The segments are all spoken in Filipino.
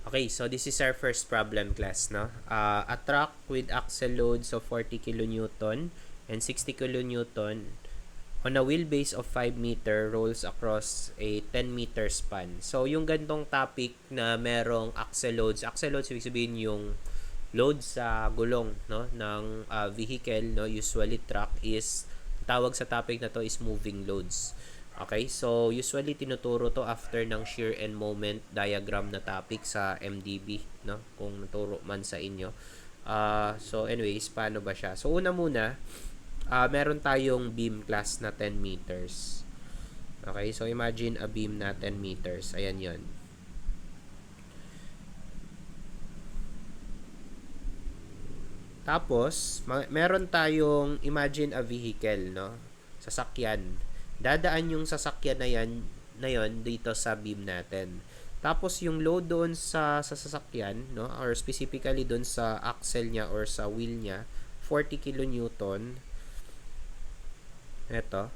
Okay, so this is our first problem class, no? A truck with axle loads of 40 kilonewton and 60 kilonewton on a wheelbase of 5 meter rolls across a 10 meter span. So, yung gantong topic na merong axle loads ibig sabihin yung load sa gulong, no, ng vehicle, no, usually truck is tawag sa topic na to is moving loads. Okay, so usually tinuturo to after ng shear and moment diagram na topic sa MDB, no? Kung naturo man sa inyo. So anyways, paano ba siya? So una muna, meron tayong beam class na 10 meters. Okay, so imagine a beam na 10 meters. Ayan yon. Tapos, meron tayong imagine a vehicle, no? Sasakyan. Dadaan yung sasakyan na yon dito sa beam natin. Tapos yung load doon sa sasakyan, no, or specifically doon sa axle niya or sa wheel niya, 40 kilonewton. Ito.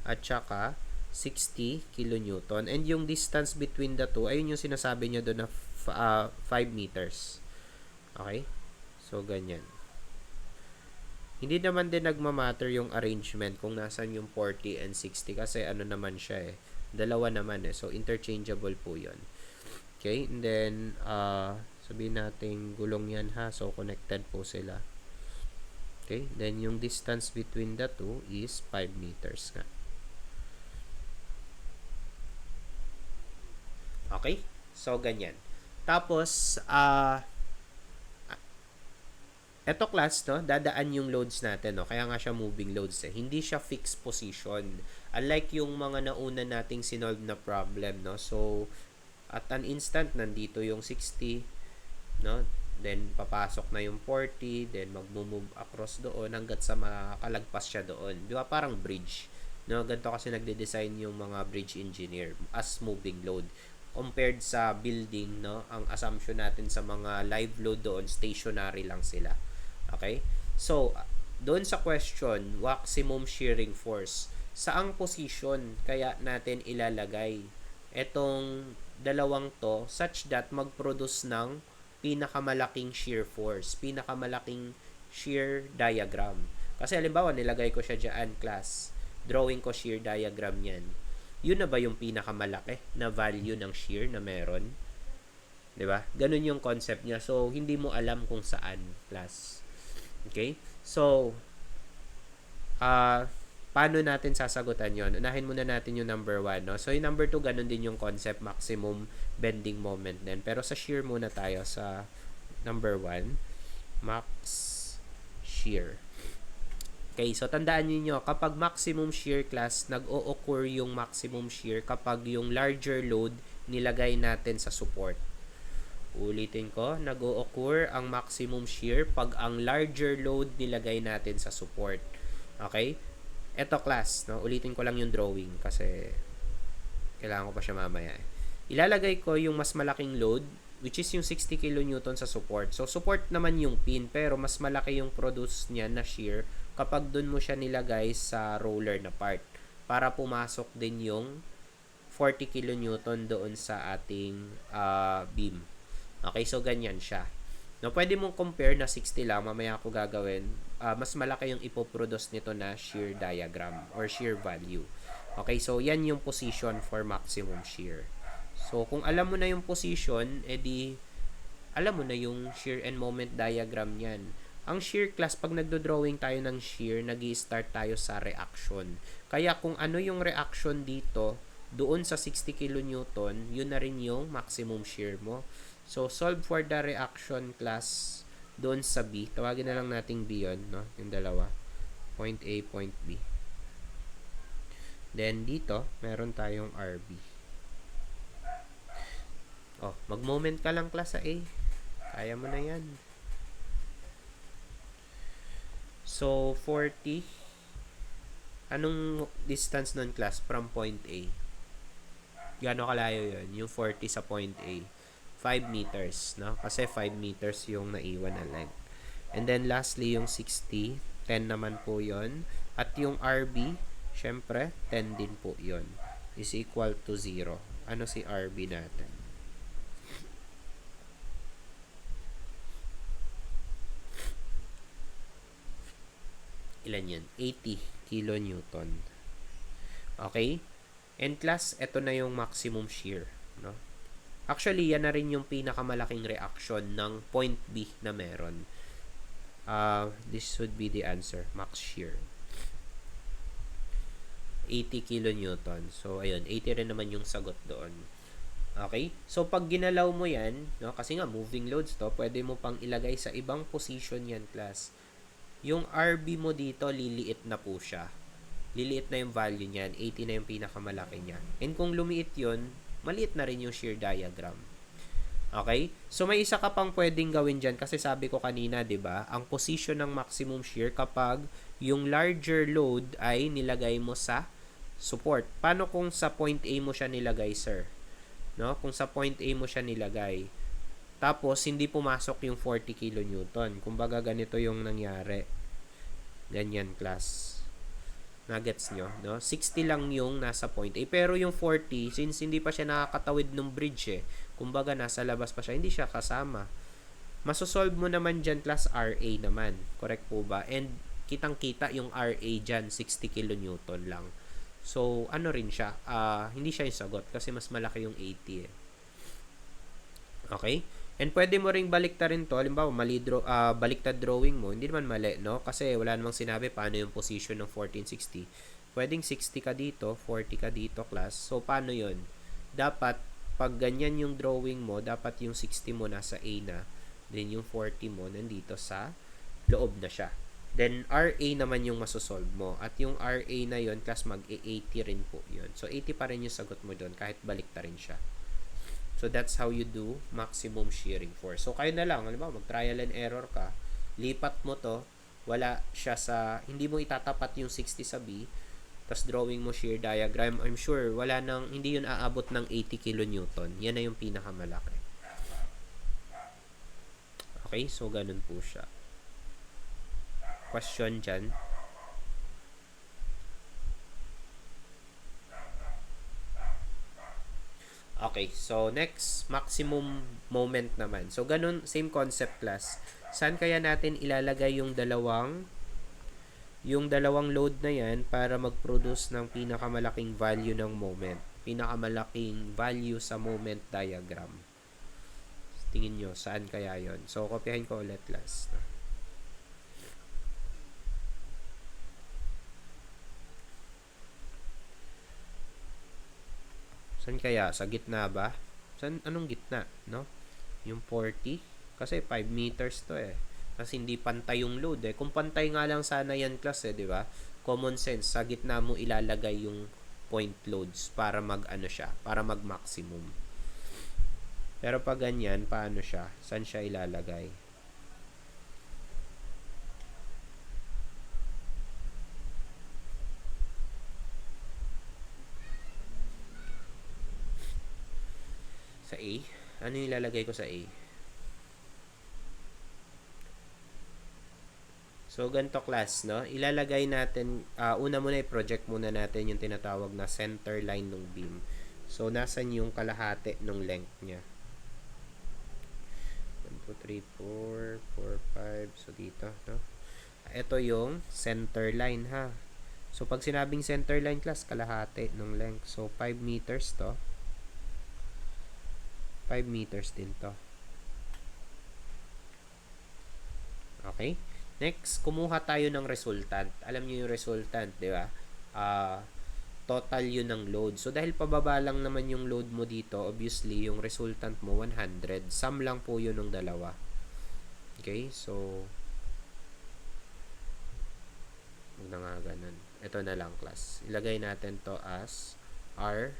At saka 60 kilonewton. And yung distance between the two, ayun yung sinasabi niya doon na 5 meters. Okay? So, ganyan. Hindi naman din nagmamatter yung arrangement kung nasan yung 40 and 60 kasi ano naman siya eh. Dalawa naman eh. So, interchangeable po yun. Okay? And then, sabihin natin gulong yan ha. So, connected po sila. Okay? Then, yung distance between the two is 5 meters nga. Okay? So, ganyan. Tapos, eto class, no, dadaan yung loads natin, no? Kaya nga siya moving loads eh. Hindi siya fixed position. Unlike yung mga nauna nating sinolve na problem, no? So, at an instant, nandito yung 60, no? Then, papasok na yung 40, then mag-move across doon hanggat sa makakalagpas siya doon. Di ba? Parang bridge. No? Ganito kasi nagde-design yung mga bridge engineer as moving load. Compared sa building, no? Ang assumption natin sa mga live load doon, stationary lang sila. Okay? So, doon sa question, maximum shearing force. Saang position kaya natin ilalagay etong dalawang to such that mag-produce ng pinakamalaking shear force, pinakamalaking shear diagram. Kasi halimbawa, nilagay ko siya dyan, class. Drawing ko shear diagram yan. Yun na ba yung pinakamalaki na value ng shear na meron? 'Di ba? Ganun yung concept niya. So, hindi mo alam kung saan, class. Okay? So, paano natin sasagutan yon? Unahin muna natin yung number 1. No? So, yung number 2, ganun din yung concept, maximum bending moment din. Pero sa shear muna tayo sa number 1. Max shear. Okay, so tandaan niyo kapag maximum shear class, nag-o-occur yung maximum shear kapag yung larger load nilagay natin sa support. Ulitin ko, nag-o-occur ang maximum shear pag ang larger load nilagay natin sa support. Okay? Ito class, no? Ulitin ko lang yung drawing kasi kailangan ko pa siya mamaya. Ilalagay ko yung mas malaking load which is yung 60 kN sa support. So, support naman yung pin pero mas malaki yung produce niya na shear kapag dun mo siya nilagay sa roller na part para pumasok din yung 40 kN doon sa ating beam. Okay, so ganyan siya. No, pwede mong compare na 60 lang, mamaya ako gagawin. Mas malaki yung ipoproduce nito na shear diagram or shear value. Okay, so yan yung position for maximum shear. So, kung alam mo na yung position, edi alam mo na yung shear and moment diagram niyan. Ang shear class, pag nagdo-drawing tayo ng shear, nag-i-start tayo sa reaction. Kaya kung ano yung reaction dito, doon sa 60 kN, yun na rin yung maximum shear mo. So, solve for the reaction class doon sa B. Tawagin na lang nating B yun, no? Yung dalawa. Point A, point B. Then, dito, meron tayong RB. Oh, mag-moment ka lang class sa A. Kaya mo na yan. So, 40. Anong distance nun class from point A? Gano'ng kalayo yun? Yung 40 sa point A. 5 meters, no? Kasi 5 meters yung naiwan na length. And then, lastly, yung 60. 10 naman po yon. At yung RB, syempre, 10 din po yon. Is equal to 0. Ano si RB natin? ilan yun? 80 kilonewton. Okay? And class, ito na yung maximum shear. No? Actually, yan na rin yung pinakamalaking reaction ng point B na meron. This would be the answer. Max shear. 80 kilonewton. So, ayun. 80 rin naman yung sagot doon. Okay? So, pag ginalaw mo yan, no, kasi nga, moving loads to, pwede mo pang ilagay sa ibang position yan, class. Yung RB mo dito, liliit na po siya. Liliit na yung value niyan. 80 na yung pinakamalaki niya. And kung lumiit yun, maliit na rin yung shear diagram. Okay? So, may isa ka pang pwedeng gawin dyan kasi sabi ko kanina, di ba? Ang position ng maximum shear kapag yung larger load ay nilagay mo sa support. Paano kung sa point A mo siya nilagay, sir? No? Kung sa point A mo siya nilagay, tapos hindi pumasok yung 40 kilonewton. Kumbaga ganito yung nangyari. Ganyan, class. Nuggets nyo, no? 60 lang yung nasa point A. Pero yung 40, since hindi pa siya nakakatawid ng bridge kumbaga nasa labas pa siya, hindi siya kasama. Masosolve mo naman dyan, class, RA naman. Correct po ba? And kitang-kita yung RA dyan, 60 kilonewton lang. So, ano rin siya? Hindi siya yung sagot kasi mas malaki yung 80 Okay? And pwede mo ring baliktarin to. Halimbawa, baliktad drawing mo. Hindi naman mali, no? Kasi wala namang sinabi paano yung position ng 1460. Pwedeng 60 ka dito, 40 ka dito, class. So, paano yun? Dapat, pag ganyan yung drawing mo, dapat yung 60 mo nasa A na. Then, yung 40 mo nandito sa loob na siya. Then, RA naman yung masosolve mo. At yung RA na yon class, mag-80 rin po yun. So, 80 pa rin yung sagot mo doon kahit balikta rin siya. So, that's how you do maximum shearing force. So, kayo na lang. Halimbawa, mag-trial and error ka. Lipat mo to. Wala siya sa, hindi mo itatapat yung 60 sa B. Tapos, drawing mo shear diagram. I'm sure, hindi yun aabot ng 80 kilonewton. Yan na yung pinakamalaki. Okay? So, ganun po siya. Question dyan. Okay, so next, maximum moment naman. So, ganun, same concept, class. Saan kaya natin ilalagay yung dalawang load na yan para mag-produce ng pinakamalaking value ng moment? Pinakamalaking value sa moment diagram. Tingin nyo, saan kaya yon? So, kopyahin ko ulit, class. Saan kaya? Sa gitna ba? Anong gitna? No? Yung 40? Kasi 5 meters to Kasi hindi pantay yung load Kung pantay nga lang sana yan, class di ba? Common sense, sa gitna mo ilalagay yung point loads para para mag-maximum. Pero pag ganyan, paano siya? Saan siya ilalagay? Sa A? Ano yung ilalagay ko sa A? So, ganito, class, no? Ilalagay natin, una muna i-project muna natin yung tinatawag na center line ng beam. So, nasan yung kalahati ng length niya? 1, 2, 3, 4, 4, 5. So, dito, no? Ito yung center line, ha? So, pag sinabing center line, class, kalahati ng length. So, 5 meters to. 5 meters din to. Okay? Next, kumuha tayo ng resultant. Alam niyo yung resultant, di ba? Total yun ng load. So, dahil pababa lang naman yung load mo dito, obviously, yung resultant mo, 100. Sum lang po yun ng dalawa. Okay? So, huwag na nga ganun. Ito na lang, class. Ilagay natin to as R.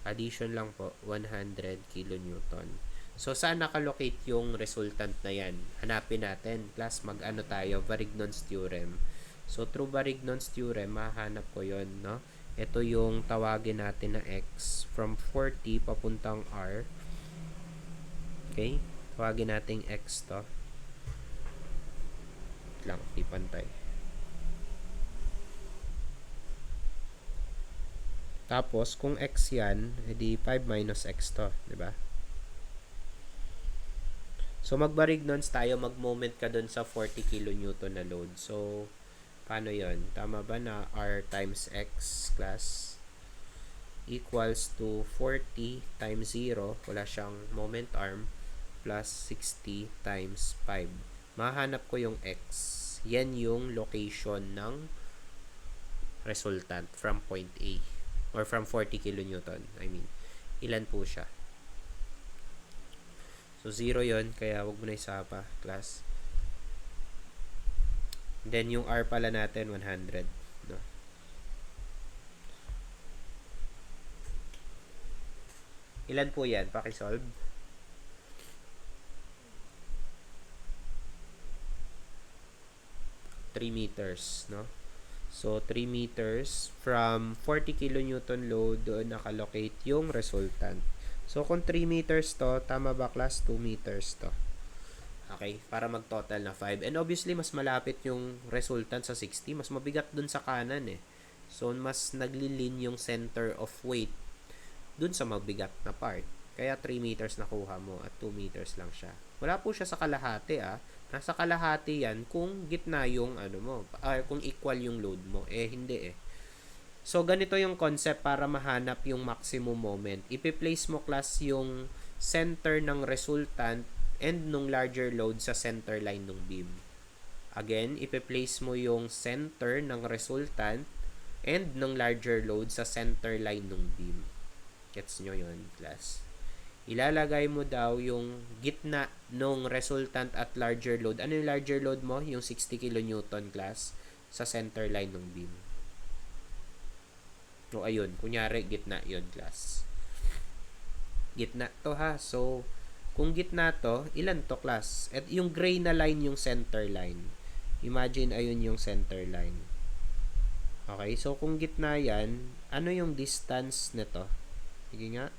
Addition lang po, 100 kilonewton. So, saan nakalocate yung resultant na yan? Hanapin natin. Class, mag-ano tayo? Varignon's theorem. So, through Varignon's theorem, mahanap ko yon, no? Ito yung tawagin natin na x from 40 papuntang r. Okay? Tawagin natin x to. Lang, di pantay. Tapos, kung x yan, edi 5 minus x to. Diba? So, mag-Varignons tayo, mag-moment ka dun sa 40 kilonewton na load. So, Paano yon? Tama ba na r times x class equals to 40 times 0, wala siyang moment arm, plus 60 times 5. Mahanap ko yung x. Yan yung location ng resultant from point A or from 40 kilonewton. I mean, ilan po siya? So, 0 yon, kaya wag mo na isapa, class. Then, yung R pala natin, 100. No? Ilan po yan? Pakisolve. 3 meters, no? So, 3 meters from 40 kilonewton load, doon nakalocate yung resultant. So, kung 3 meters to, tama ba class? 2 meters to. Okay? Para mag-total na 5. And obviously, mas malapit yung resultant sa 60. Mas mabigat dun sa kanan eh. So, mas naglilin yung center of weight dun sa mabigat na part. Kaya 3 meters nakuha mo at 2 meters lang siya. Wala po siya sa kalahati ah. Nasa kalahati yan kung gitna yung ano mo, kung equal yung load mo. Eh, hindi eh. So, ganito yung concept para mahanap yung maximum moment. Ipi-place mo class yung center ng resultant and nung larger load sa center line ng beam. Again, ipi-place mo yung center ng resultant and nung larger load sa center line ng beam. Gets nyo yun, class? Ilalagay mo daw yung gitna nung resultant at larger load. Ano yung larger load mo? Yung 60 kilonewton class sa center line ng beam. O ayun, kunyari gitna yun class. Gitna to ha. So, kung gitna to, ilan to class? At yung gray na line yung center line. Imagine ayun yung center line. Okay, so kung gitna yan, ano yung distance nito? Sige nga.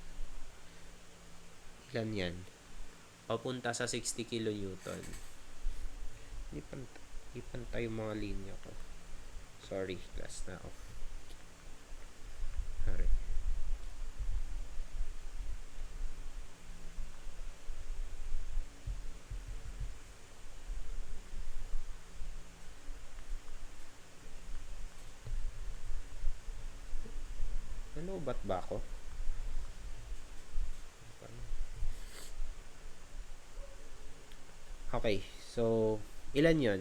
Ilan yan? Papunta sa 60 kilonewton. Hindi pantay yung mga linya ko. Sorry, class na off. Sorry. Ano ba't ba ako? Okay, so ilan yon?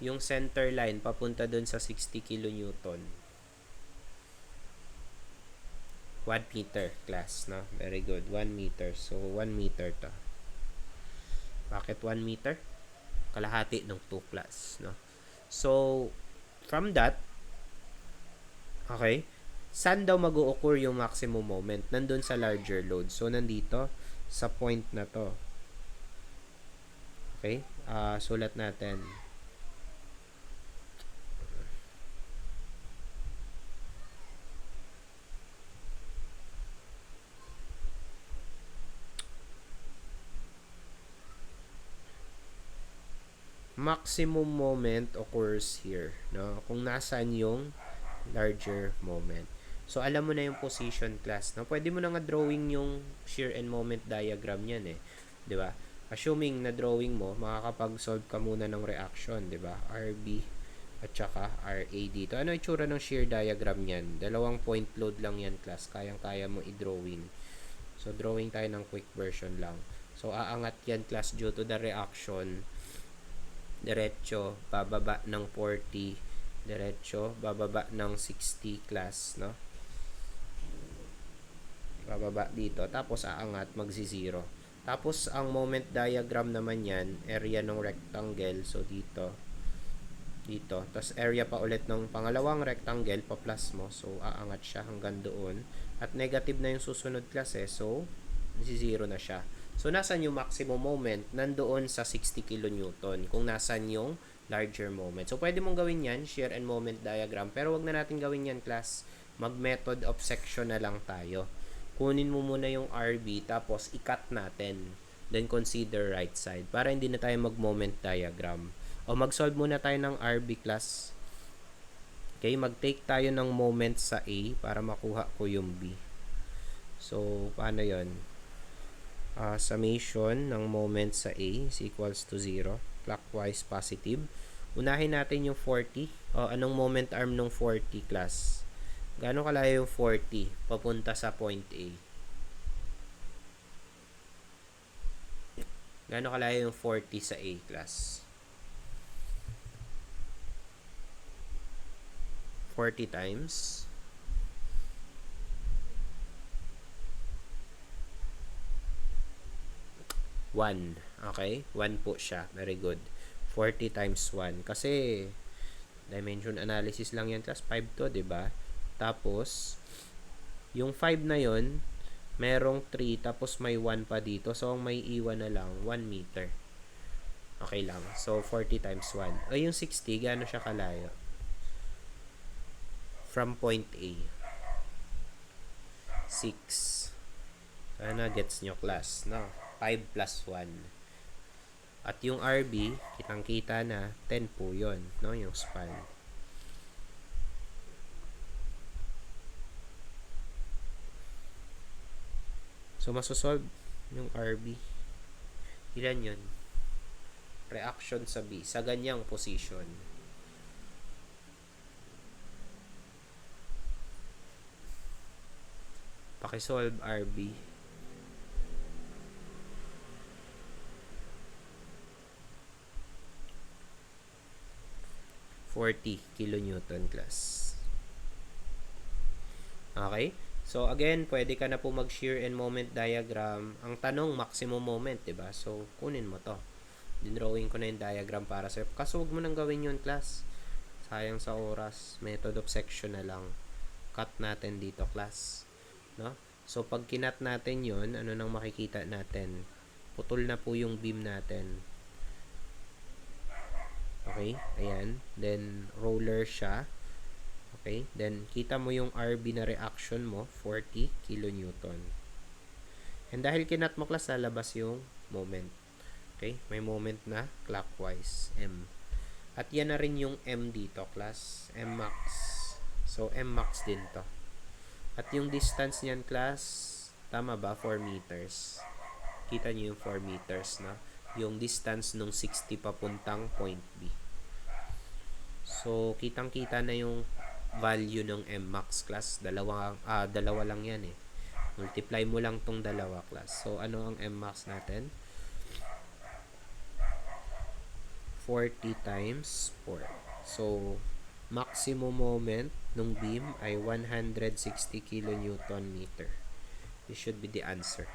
Yung center line papunta dun sa 60 kilonewton. 1 meter class, no? Very good. 1 meter. So, 1 meter to. Bakit 1 meter? Kalahati ng 2 class, no? So, from that, okay, saan daw mag-o-occur yung maximum moment? Nandun sa larger load. So, nandito sa point na to. Okay? Sulat natin. Maximum moment occurs here, no? Kung nasaan yung larger moment. So, alam mo na yung position class, no? Pwede mo na nga drawing yung shear and moment diagram niyan eh. 'Di ba? Assuming na drawing mo, makakapag-solve ka muna ng reaction, 'di ba? RB at saka RA dito. Ano itsura ng shear diagram niyan? Dalawang point load lang yan, class. Kayang-kaya mo i-drawing. So, drawing tayo ng quick version lang. So, aangat yan, class, due to the reaction. Diretso, bababa ng 40. Diretso, bababa ng 60, class, no? Bababa dito. Tapos, aangat, magsi-zero. Tapos, ang moment diagram naman yan, area ng rectangle. So, dito. Tapos, area pa ulit ng pangalawang rectangle, pa-plus mo. So, aangat siya hanggang doon. At negative na yung susunod class eh. So, zero na siya. So, nasan yung maximum moment? Nandoon sa 60 kilonewton. Kung nasan yung larger moment. So, pwede mong gawin yan, shear and moment diagram. Pero, wag na natin gawin yan, class. Mag-method of section na lang tayo. Kunin mo muna yung RB, tapos i-cut natin. Then, consider right side. Para hindi na tayo mag-moment diagram. O, mag-solve muna tayo ng RB, class. Okay, mag-take tayo ng moment sa A para makuha ko yung B. So, paano yon? Summation ng moment sa A is equals to 0. Clockwise positive. Unahin natin yung 40. O, anong moment arm ng 40 class? Gaano kalayo yung 40 papunta sa point A? Gaano kalayo yung 40 sa A class? 40 times 1. Okay? 1 po siya. Very good. 40 times 1. Kasi, dimension analysis lang yan, class. 5 to, diba? Tapos, yung 5 na yon merong 3, tapos may 1 pa dito. So, ang may iwan na lang, 1 meter. Okay lang. So, 40 times 1. O, yung 60, gaano siya kalayo? From point A. 6. Sana gets nyo, class, no? 5 plus 1. At yung RB, kitang-kita na 10 po yun, no? Yung span. So, masosolve yung RB. Ilan yun? Reaction sa B. Sa ganyang position. Pakisolve RB. 40 kilonewton class. Okay? So, again, pwede ka na po mag-shear and moment diagram. Ang tanong, maximum moment, diba? So, kunin mo to. Dinrawing ko na yung diagram para sa'yo. Kaso, huwag mo nang gawin yun, class. Sayang sa oras. Method of section na lang. Cut natin dito, class. No? So, pag kinat natin yun, ano nang makikita natin? Putol na po yung beam natin. Okay? Ayan. Then, roller siya. Okay? Then, kita mo yung RB na reaction mo, 40 kilonewton. And dahil kinat mo, class, lalabas yung moment. Okay? May moment na clockwise, M. At yan na rin yung M dito, class. M max. So, M max din to. At yung distance niyan, class, tama ba? 4 meters. Kita niyo yung 4 meters, na? Yung distance nung 60 papuntang point B. So, kitang-kita na yung value ng M max, class. Dalawa lang yan eh. Multiply mo lang tong dalawa, class. So, ano ang M max natin? 40 times 4. So, maximum moment ng beam ay 160 kilonewton meter. This should be the answer.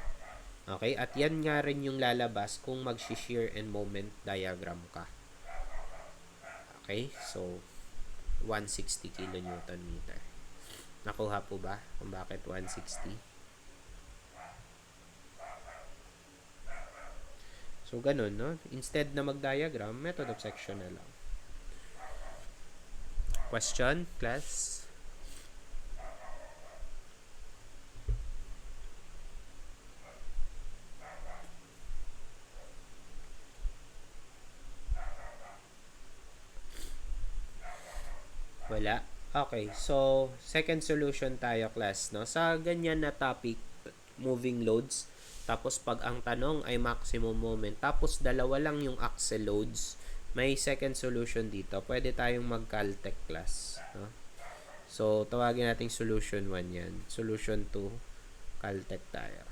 Okay? At yan nga rin yung lalabas kung mag-shear and moment diagram ka. Okay? So, 160 kilonewton meter. Nakuha po ba kung bakit 160? So, ganun, no? Instead na mag-diagram, method of section na lang. Question, class? Wala? Okay, so, second solution tayo, class, no? Sa ganyan na topic, moving loads, tapos pag ang tanong ay maximum moment, tapos dalawa lang yung axle loads, may second solution dito. Pwede tayong mag-Caltech, class, no? So, tawagin nating solution 1 yan. Solution 2, Caltech tayo.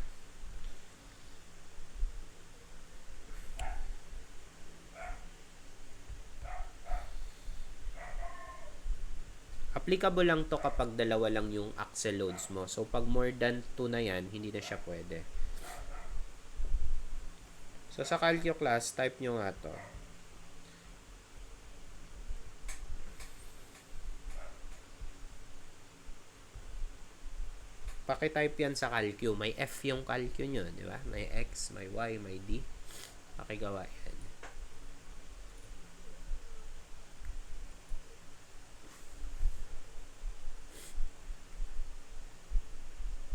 Applicable lang to kapag dalawa lang yung axle loads mo. So, pag more than 2 na yan, hindi na siya pwede. So, sa Calcio class, type nyo nga to. Paki-type yan sa Calcio. May F yung Calcio nyo, di ba? May X, may Y, may D. Pakigawa yan.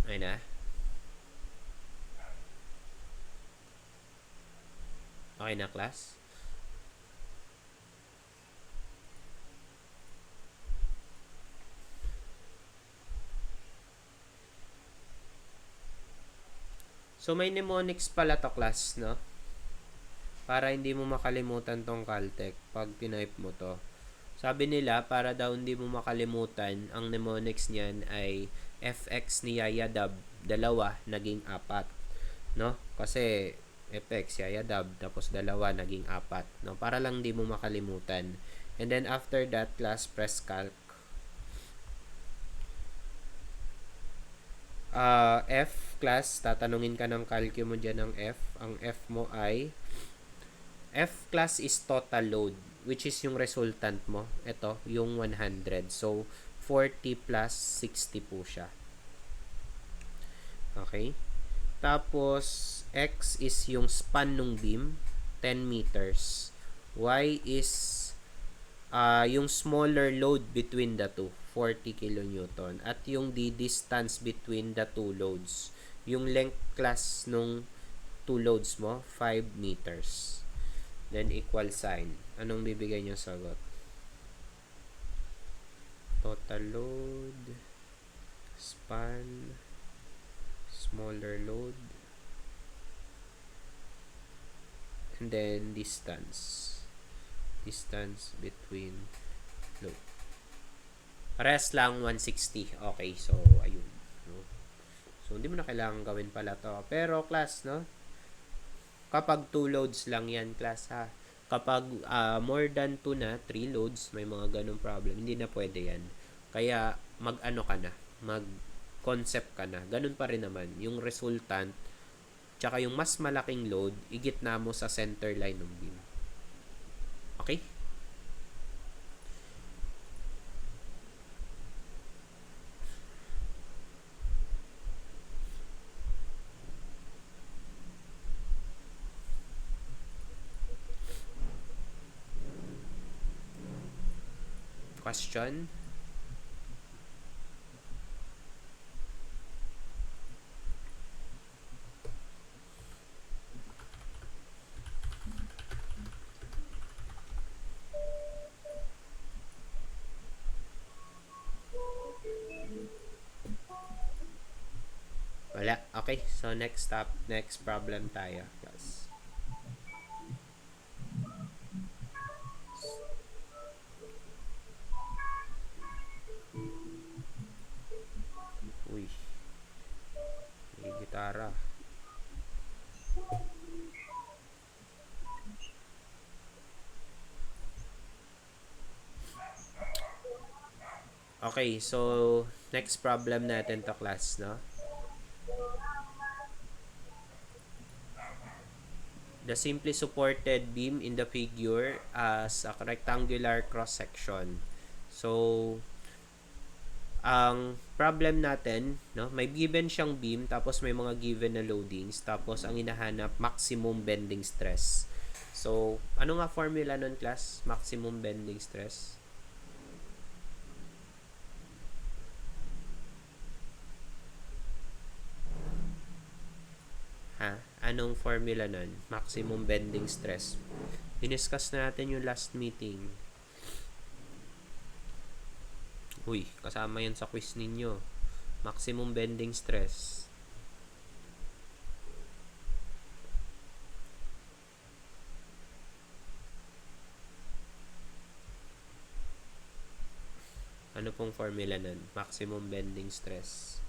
Ay na. Okay na, class? So, may mnemonics pala to, class, no? para hindi mo makalimutan tong Caltech pag tinype mo to. Sabi nila, para daw hindi mo makalimutan, ang mnemonics niyan ay FX ni Yaya Dab, 2 naging 4, no? Kasi FX, Yaya Dab, tapos 2 naging 4, no? Para lang hindi mo makalimutan. And then after that class, press calc. F class, tatanungin ka ng calcu mo dyan ng F. Ang F mo ay F class is total load, which is yung resultant mo. Ito, yung 100. So, 40 plus 60 po siya. Okay? Tapos, X is yung span ng beam, 10 meters. Y is yung smaller load between the two, 40 kilonewton. At yung the distance between the two loads. Yung length class nung two loads mo, 5 meters. Then, equal sign. Anong bibigay nyo sagot? Total load, span, smaller load, and then distance. Distance between load. Parehas lang 160. Okay, so, ayun. No? So, hindi mo na kailangan gawin pala to. Pero, class, no? Kapag 2 loads lang yan, class, ha? Kapag more than 2 na, 3 loads, may mga ganong problem, hindi na pwede yan. Kaya, mag-ano ka na, mag-concept ka na. Ganun pa rin naman. Yung resultant, tsaka yung mas malaking load, igitna mo sa center line ng beam. Okay? Question? Wala. Okay, so next problem tayo, class. Uy. May gitara. Okay, so next problem natin to, class, no? The simply supported beam in the figure as a rectangular cross-section. So, ang problem natin, no, may given siyang beam, tapos may mga given na loadings, tapos ang hinahanap, maximum bending stress. So, ano nga formula nun, class? Maximum bending stress? Ha? Anong formula nun? Maximum bending stress. Diniscuss na natin yung last meeting. Uy, kasama yan sa quiz ninyo. Maximum bending stress. Ano pong formula nun? Maximum bending stress.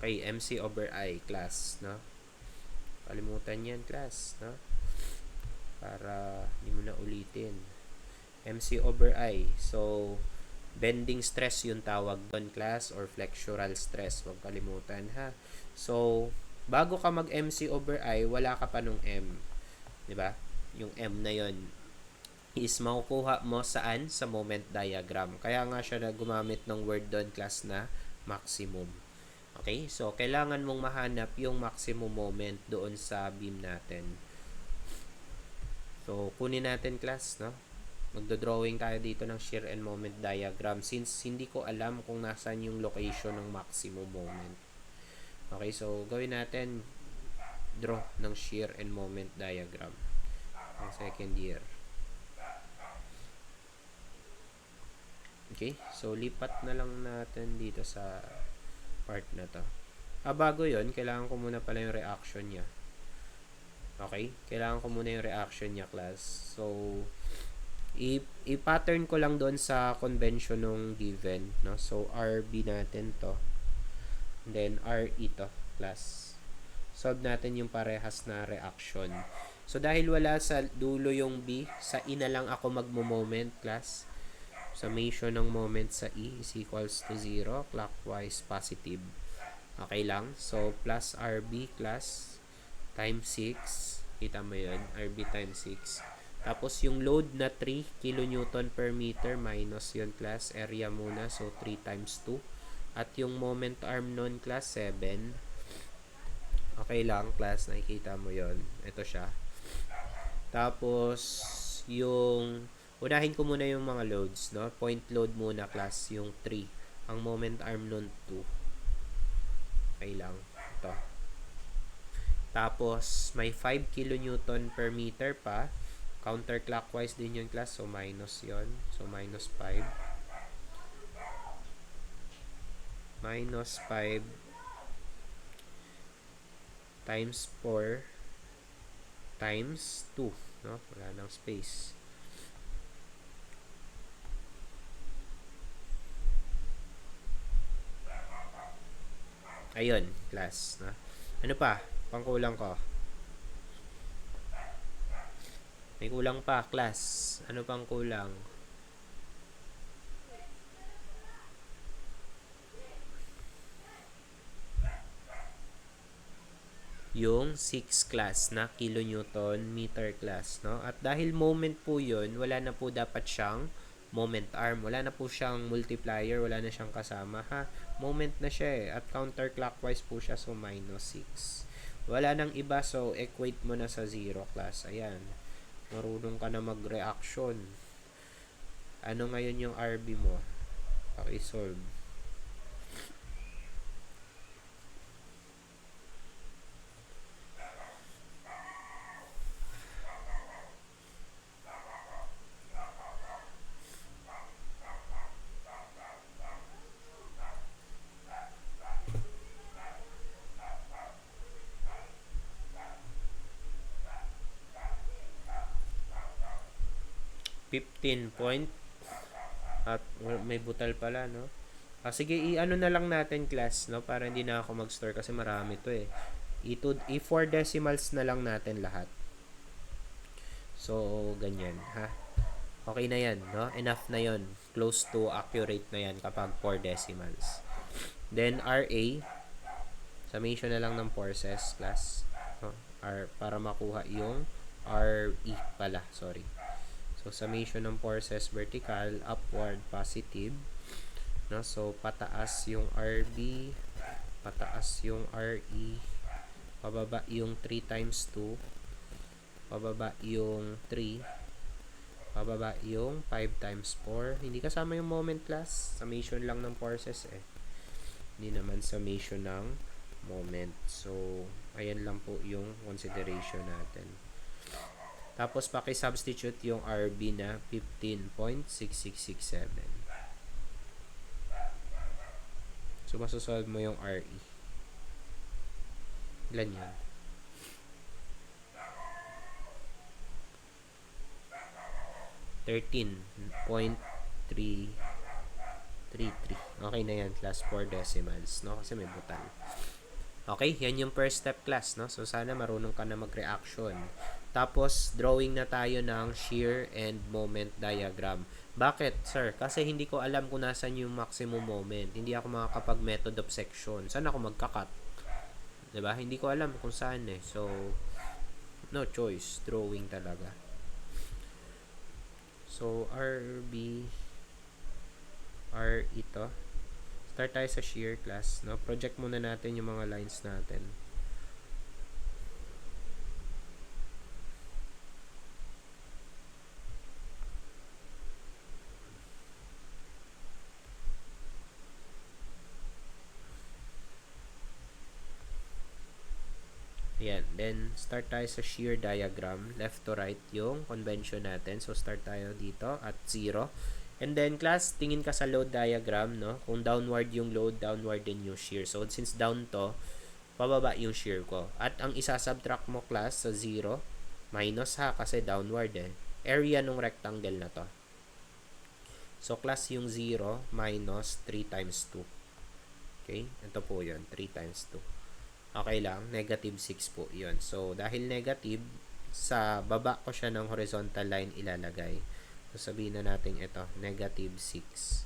Okay, MC over I, class, no? Kalimutan yan, class, no? Para hindi mo na ulitin. MC over I. So, bending stress yung tawag doon, class, or flexural stress. Huwag kalimutan, ha? So, bago ka mag-MC over I, wala ka pa nung M. Diba? Yung M na yon is makukuha mo saan? Sa moment diagram. Kaya nga siya na gumamit ng word doon, class, na maximum. Okay? So, kailangan mong mahanap yung maximum moment doon sa beam natin. So, kunin natin, class, no? magdo-drawing tayo dito ng shear and moment diagram since hindi ko alam kung nasaan yung location ng maximum moment. Okay, so gawin natin draw ng shear and moment diagram ng second year. Okay, so lipat na lang natin dito sa part na to. Bago yun, kailangan ko muna pala yung reaction niya. Okay, kailangan ko muna yung reaction niya, class. So, i-pattern ko lang doon sa convention ng given, no? So, RB natin to. And then, RE to, class. Solve natin yung parehas na reaction. So, dahil wala sa dulo yung B, sa E na lang ako magmo-moment, class. Summation ng moment sa E is equals to 0, clockwise positive. Okay lang. So, plus RB, class, times 6. Kita mo yun, RB times 6. Tapos, yung load na 3 kN per meter minus yun, class, area muna. So, 3 times 2. At yung moment arm nun, class, 7. Okay lang, class, nakikita mo yun. Ito siya. Tapos, yung unahin ko muna yung mga loads, no? Point load muna, class, yung 3. Ang moment arm nun, 2. Okay lang. Ito. Tapos, may 5 kN per meter pa. Counterclockwise din yung, class. So, minus yon. So, minus 5. Minus 5 times 4 times 2. No? Wala nang space. Ayun, class. Na? Ano pa? Pangkulang ko. May kulang pa, class. Ano pang kulang? Yung 6 class na kilonewton meter class, no? At dahil moment po yun, wala na po dapat siyang moment arm. Wala na po siyang multiplier, wala na siyang kasama, ha? Moment na siya eh. At counterclockwise po siya, so minus 6. Wala nang iba, so equate mo na sa 0 class. Ayan. Marunong ka na mag-reaction. Ano ngayon yung RB mo? Paki-solve. .15 at may butal pala, no? Sige, i-ano na lang natin, class, no? Para hindi na ako mag-store kasi marami to eh. I-4 decimals na lang natin lahat. So, ganyan, ha? Okay na yan, no? Enough na yon. Close to accurate na yan kapag 4 decimals. Then, RA, summation na lang ng forces, class. No? Para makuha yung RE pala, sorry. So, summation ng forces vertical, upward, positive. No? So, pataas yung RB, pataas yung RE, pababa yung 3 times 2, pababa yung 3, pababa yung 5 times 4. Hindi kasama yung moment, class. Summation lang ng forces eh. Hindi naman summation ng moment. So, ayan lang po yung consideration natin. Tapos, paki-substitute yung RB na 15.6667. So, masosolve mo yung RE. Ilan yan? 13.333. Okay na yan, class, 4 decimals, no? Kasi may butal. Okay, yan yung first step, class, no? So, sana marunong ka na mag-reaction. Tapos, drawing na tayo ng shear and moment diagram. Bakit, sir? Kasi hindi ko alam kung nasan yung maximum moment. Hindi ako makakapag method of section. Saan ako magka-cut? Diba? Hindi ko alam kung saan eh. So, no choice. Drawing talaga. So, RB, R ito. Start tayo sa shear, class. No? Project muna natin yung mga lines natin. Ayan. Then, start tayo sa shear diagram. Left to right yung convention natin. So, start tayo dito at 0. And then, class, tingin ka sa load diagram, no? Kung downward yung load, downward din yung shear. So, since down to, pababa yung shear ko. At ang isa-subtract mo, class, sa 0, minus ha, kasi downward eh. Area nung rectangle na to. So, class yung 0 minus 3 times 2. Okay? Ito po yun, 3 times 2. Okay lang, negative 6 po yun. So, dahil negative, sa baba ko siya ng horizontal line ilalagay. So, sabihin na natin ito, negative 6.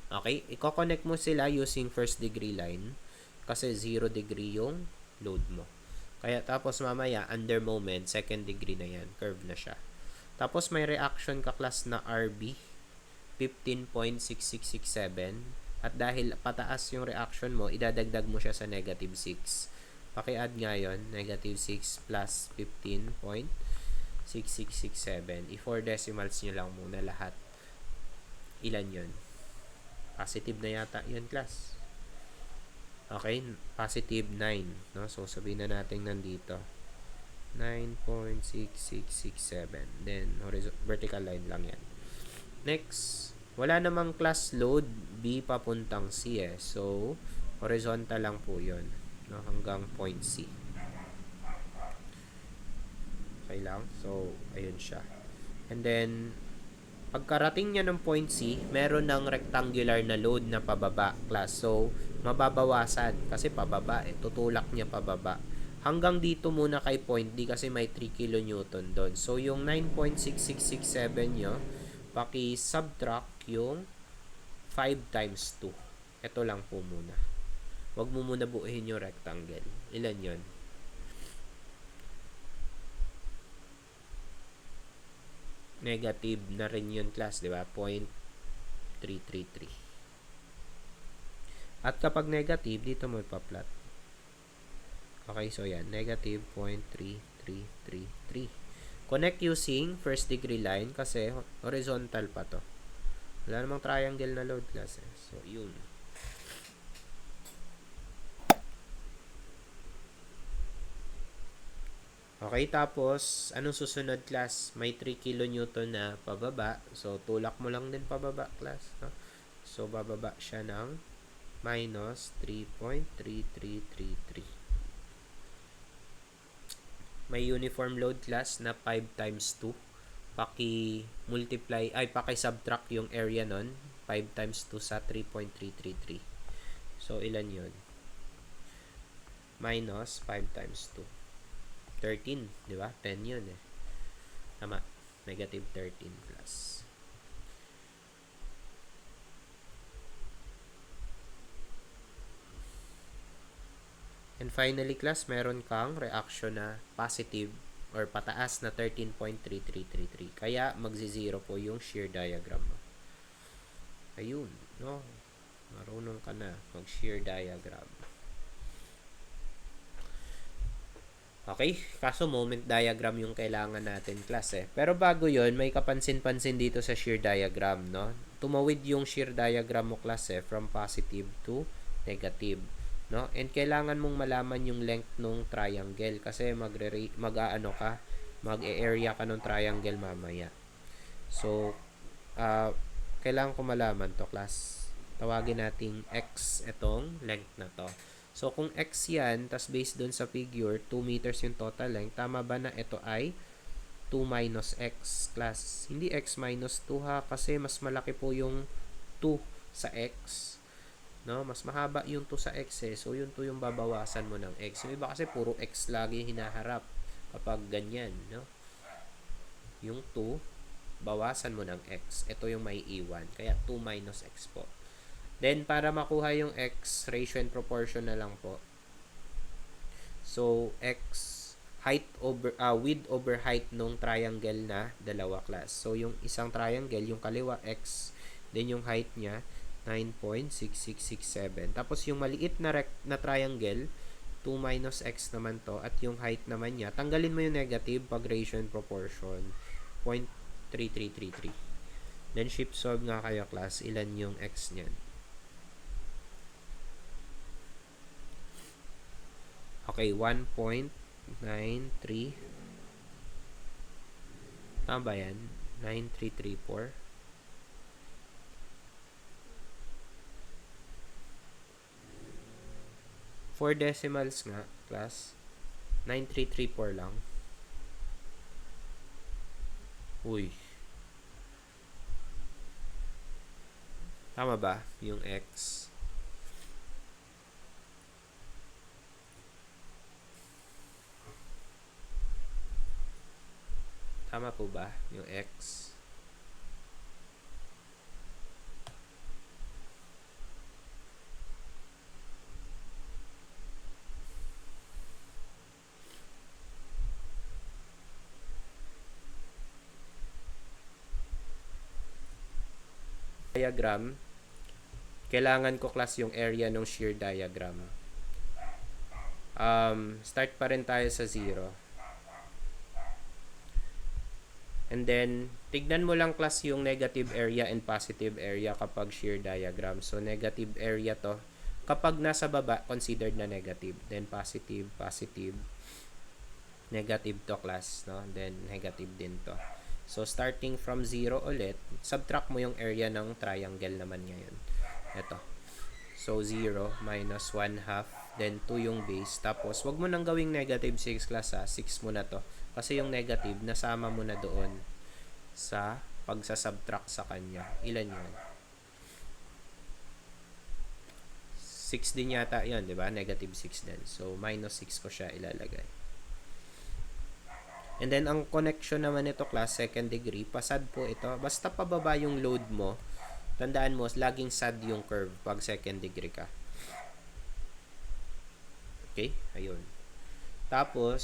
Okay? Iko-connect mo sila using first degree line kasi 0 degree yung load mo. Kaya tapos mamaya, under moment, second degree na yan. Curve na siya. Tapos may reaction ka class na RB, 15.6667. At dahil pataas yung reaction mo, idadagdag mo siya sa negative 6. Paki-add nga yun, negative 6 plus 15.6667. I-4 decimals nyo lang muna lahat. Ilan yun? Positive na yata yun, class. Okay, positive 9. No? So, sabihin na natin nandito. 9.6667. Then, vertical line lang yan. Next, wala namang class load B papuntang C eh. So, horizontal lang po yun. No, hanggang point C. Okay lang. So, ayun siya. And then, pagkarating niya ng point C, meron ng rectangular na load na pababa, class. So, mababawasan kasi pababa eh. Tutulak niya pababa. Hanggang dito muna kay point D kasi may 3 kN doon. So, yung 9.6667 nyo, paki-subtract yung 5 times 2. Ito lang po muna. Huwag mo muna buuhin yung rectangle. Ilan yon? Negative na rin yun, class, di ba? 0.333. At kapag negative, dito mo ipa-plot. Okay, so yan. Negative 0.3333. Connect using first degree line kasi horizontal pa to. Wala namang triangle na load, class. So, yun. Okay, tapos, anong susunod, class? May 3 kN na pababa. So, tulak mo lang din pababa, class. No? So, bababa siya ng minus 3.3333. May uniform load, class, na 5 times 2. Paki-multiply, paki-subtract yung area nun. 5 times 2 sa 3.333. So, ilan yun? Minus 5 times 2. 13, di ba? 10 yun eh. Tama. Negative 13 plus. And finally, class, meron kang reaction na positive or pataas na 13.3333. Kaya, magzi-zero po yung shear diagram mo. Ayun, no? Marunong ka na mag-shear diagram. Okay? Kaso moment diagram yung kailangan natin, class eh. Pero bago yon, may kapansin-pansin dito sa shear diagram, no? Tumawid yung shear diagram mo, class eh, from positive to negative, no? And kailangan mong malaman yung length ng triangle kasi mag-e-area ka ng triangle mamaya. So, kailangan ko malaman to, class. Tawagin nating x itong length na to. So, kung x yan, tas based dun sa figure, 2 meters yung total length, tama ba na ito ay 2 minus x, class? Hindi x minus 2 ha, kasi mas malaki po yung 2 sa x. No? Mas mahaba yung 2 sa x eh. So, yung 2 yung babawasan mo ng x. Yung iba kasi puro x lagi hinaharap kapag ganyan. No? Yung 2, bawasan mo ng x. Ito yung may iwan. Kaya 2 minus x po. Then, para makuha yung x, ratio and proportion na lang po. So, x, width over height nung triangle na dalawa, class. So, yung isang triangle, yung kaliwa, x, then yung height niya, 9.6667. Tapos, yung maliit na triangle, 2 minus x naman to, at yung height naman niya, tanggalin mo yung negative pag ratio and proportion, 0.3333. Then, shift solve nga kayo, class. Ilan yung x niyan? Okay, 1.9 9, 3. Tama ba yan? 9, 3, 3, 4. 4 decimals nga, class. 9334 lang. Uy. Tama ba yung X? Tama po ba yung X? Diagram, kailangan ko class yung area ng shear diagram. Start pa rin tayo sa 0. And then, tignan mo lang class yung negative area and positive area kapag shear diagram. So, negative area to. Kapag nasa baba, considered na negative. Then, positive, positive. Negative to class, no? Then, negative din to. So, starting from 0 ulit, subtract mo yung area ng triangle naman ngayon. Ito. So, 0 minus 1 half, then 2 yung base. Tapos, wag mo nang gawing negative 6 class ha. 6 mo na to. Kasi yung negative, nasama mo na doon sa pagsasubtract sa kanya. Ilan yun? 6 din yata yun, di ba? Negative 6 din. So, minus 6 ko siya ilalagay. And then, ang connection naman ito, class, second degree, pasad po ito. Basta pababa yung load mo, tandaan mo, laging sad yung curve pag second degree ka. Okay? Ayun. Tapos,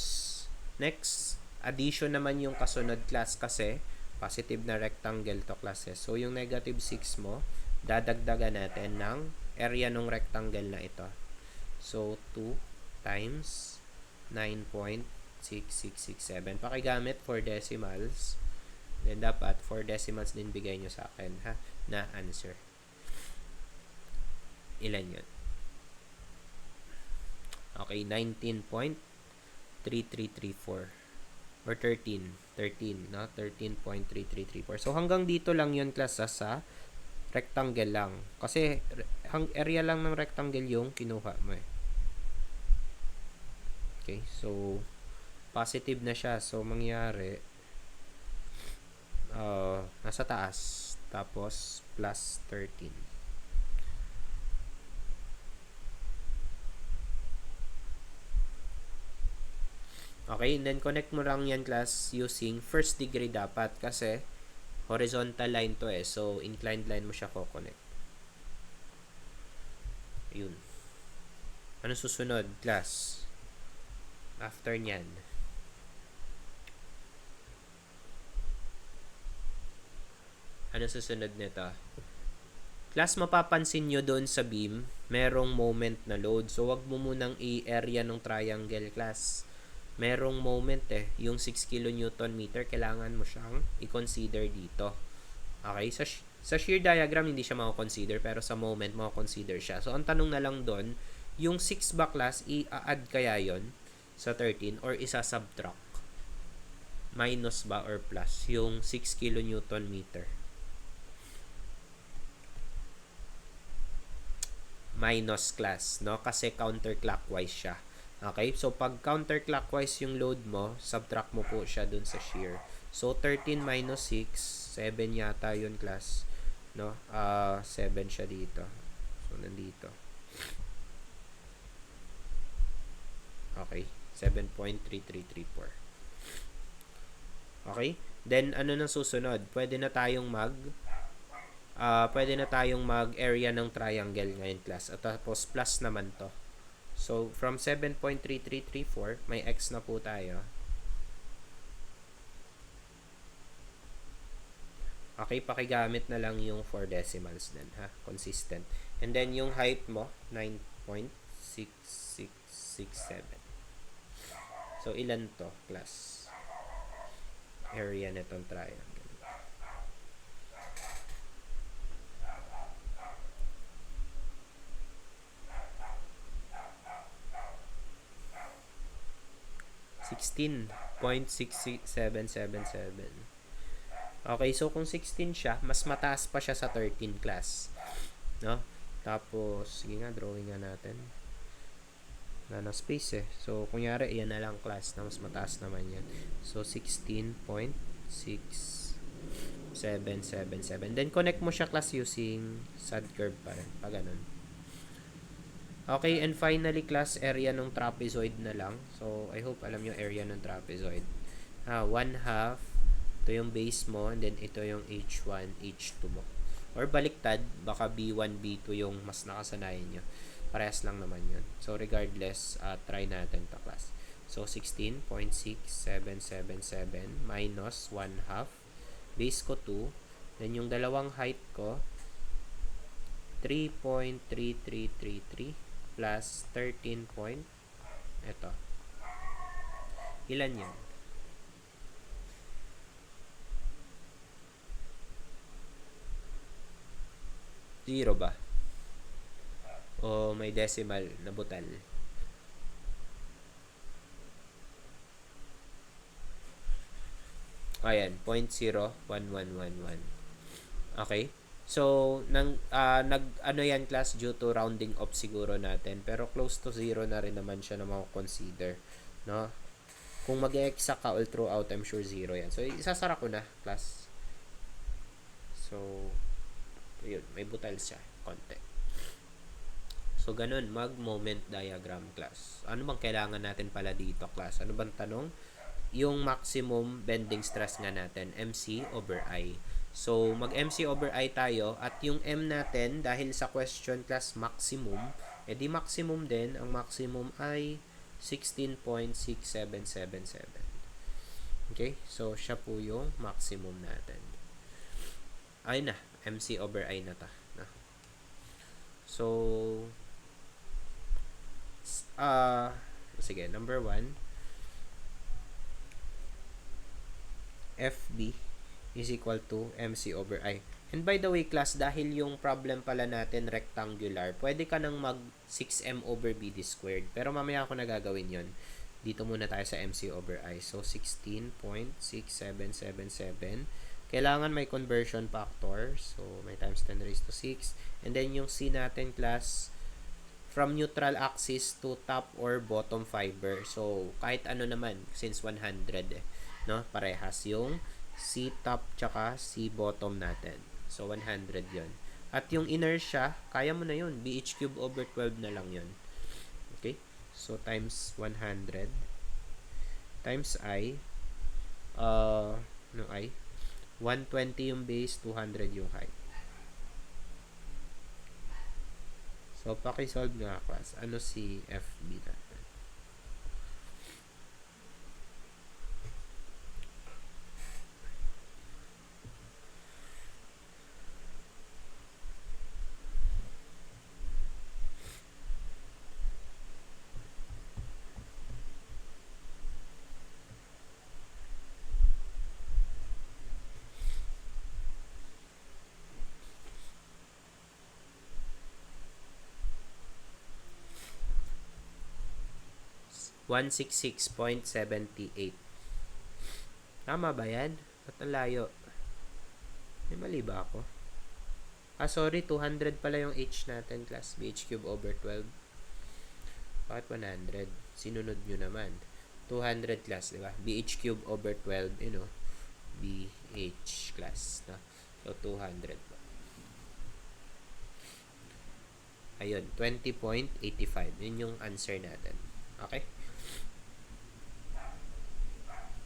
next, addition naman yung kasunod, class, kasi positive na rectangle to, class. So, yung negative 6 mo, dadagdagan natin ng area ng rectangle na ito. So, 2 times 9.6667. Pakigamit 4 decimals. Then, dapat 4 decimals din bigay nyo sa akin, ha, na answer. Ilan yun? Okay, 19.3334. Or 13, no? 13.3334. So, hanggang dito lang yun, class, sa rectangle lang. Kasi, area lang ng rectangle yung kinuha mo, eh. Okay, so, positive na siya. So, mangyari, nasa taas. Tapos, plus 13. Okay, and then connect mo lang yan, class, using first degree dapat. Kasi, horizontal line to eh. So, inclined line mo siya ko-connect. Yun. Ano susunod, class? After nyan. Ano susunod nito? Class, mapapansin nyo doon sa beam, merong moment na load. So, wag mo munang i-area ng triangle, class. Merong moment eh. Yung 6 kN meter, kailangan mo siyang i-consider dito. Okay? Sa shear diagram, hindi siya mako-consider, pero sa moment, mako-consider siya. So, ang tanong na lang doon, yung 6 ba, class, i-add kaya yon sa 13 or isa-subtract? Minus ba or plus? Yung 6 kN meter. Minus, class, no? Kasi counterclockwise siya. Okay? So, pag counterclockwise yung load mo, subtract mo po siya dun sa shear. So, 13 minus 6, 7 yata yun, class. No? 7 siya dito. So, nandito. Okay? 7.3334. Okay? Then, ano na susunod? Pwede na tayong mag-area ng triangle ngayon, class. At tapos, plus naman to. So, from 7.3334, may x na po tayo. Okay, pakigamit na lang yung 4 decimals din, ha? Consistent. And then, yung height mo, 9.6667. So, ilan to, class? Area netong triangle. 16.6777. Okay, so kung 16 siya, mas mataas pa siya sa 13 class. No? Tapos, sige nga, drawing nga natin. Wala na space eh. So, kunyari, yan na lang class na mas mataas naman yan. So, 16.6777. Then, connect mo siya class using sad curve pa rin. Pag ganun. Okay, and finally, class, area ng trapezoid na lang. So, I hope alam yung area ng trapezoid. 1/2, ito yung base mo, and then ito yung H1, H2 mo. Or baliktad, baka B1, B2 yung mas nakasanayan nyo. Parehas lang naman yun. So, regardless, try natin to class. So, 16.6777 minus 1/2. Base ko 2. Then, yung dalawang height ko, 3.3333 plus 13 point. Ito. Ilan yan? 0 ba? O may decimal na butal? Ayan, 0.01111. Okay? So, ano yan class due to rounding off siguro natin. Pero close to 0 na rin naman siya na mako-consider. No? Kung mag-e-exact ka all throughout, I'm sure 0 yan. So, isasara ko na class. So, yun, may butal siya. Konti. So, ganun, mag-moment diagram class. Ano bang kailangan natin pala dito class? Ano bang tanong? Yung maximum bending stress nga natin, MC over I. So, mag-MC over I tayo at yung M natin, dahil sa question class maximum, edi maximum din, ang maximum ay 16.6777. Okay? So, siya po yung maximum natin. Ay na, MC over I na ta. So, sige, number 1, FB is equal to MC over I. And by the way, class, dahil yung problem pala natin rectangular, pwede ka nang mag 6M over BD squared. Pero mamaya ako nagagawin yon. Dito muna tayo sa MC over I. So, 16.6777. Kailangan may conversion factor. So, may times 10 raised to 6. And then, yung C natin, class, from neutral axis to top or bottom fiber. So, kahit ano naman, since 100 eh. No? Parehas yung C top tsaka C bottom natin. So, 100 yon. At yung inertia, kaya mo na yun. BH cube over 12 na lang yon. Okay? So, times 100 times I, no I, 120 yung base, 200 yung height. So, pakisolve nga class. Ano si FB natin? $166.78. Tama ba yan? At ang layo. May mali ba ako? Sorry, 200 pala yung H natin, class. BH cube over 12. Bakit 100? Sinunod nyo naman. 200 class, di ba? BH cube over 12, BH class. No? So, 200 pa. Ayun, 20.85. Yun yung answer natin. Okay?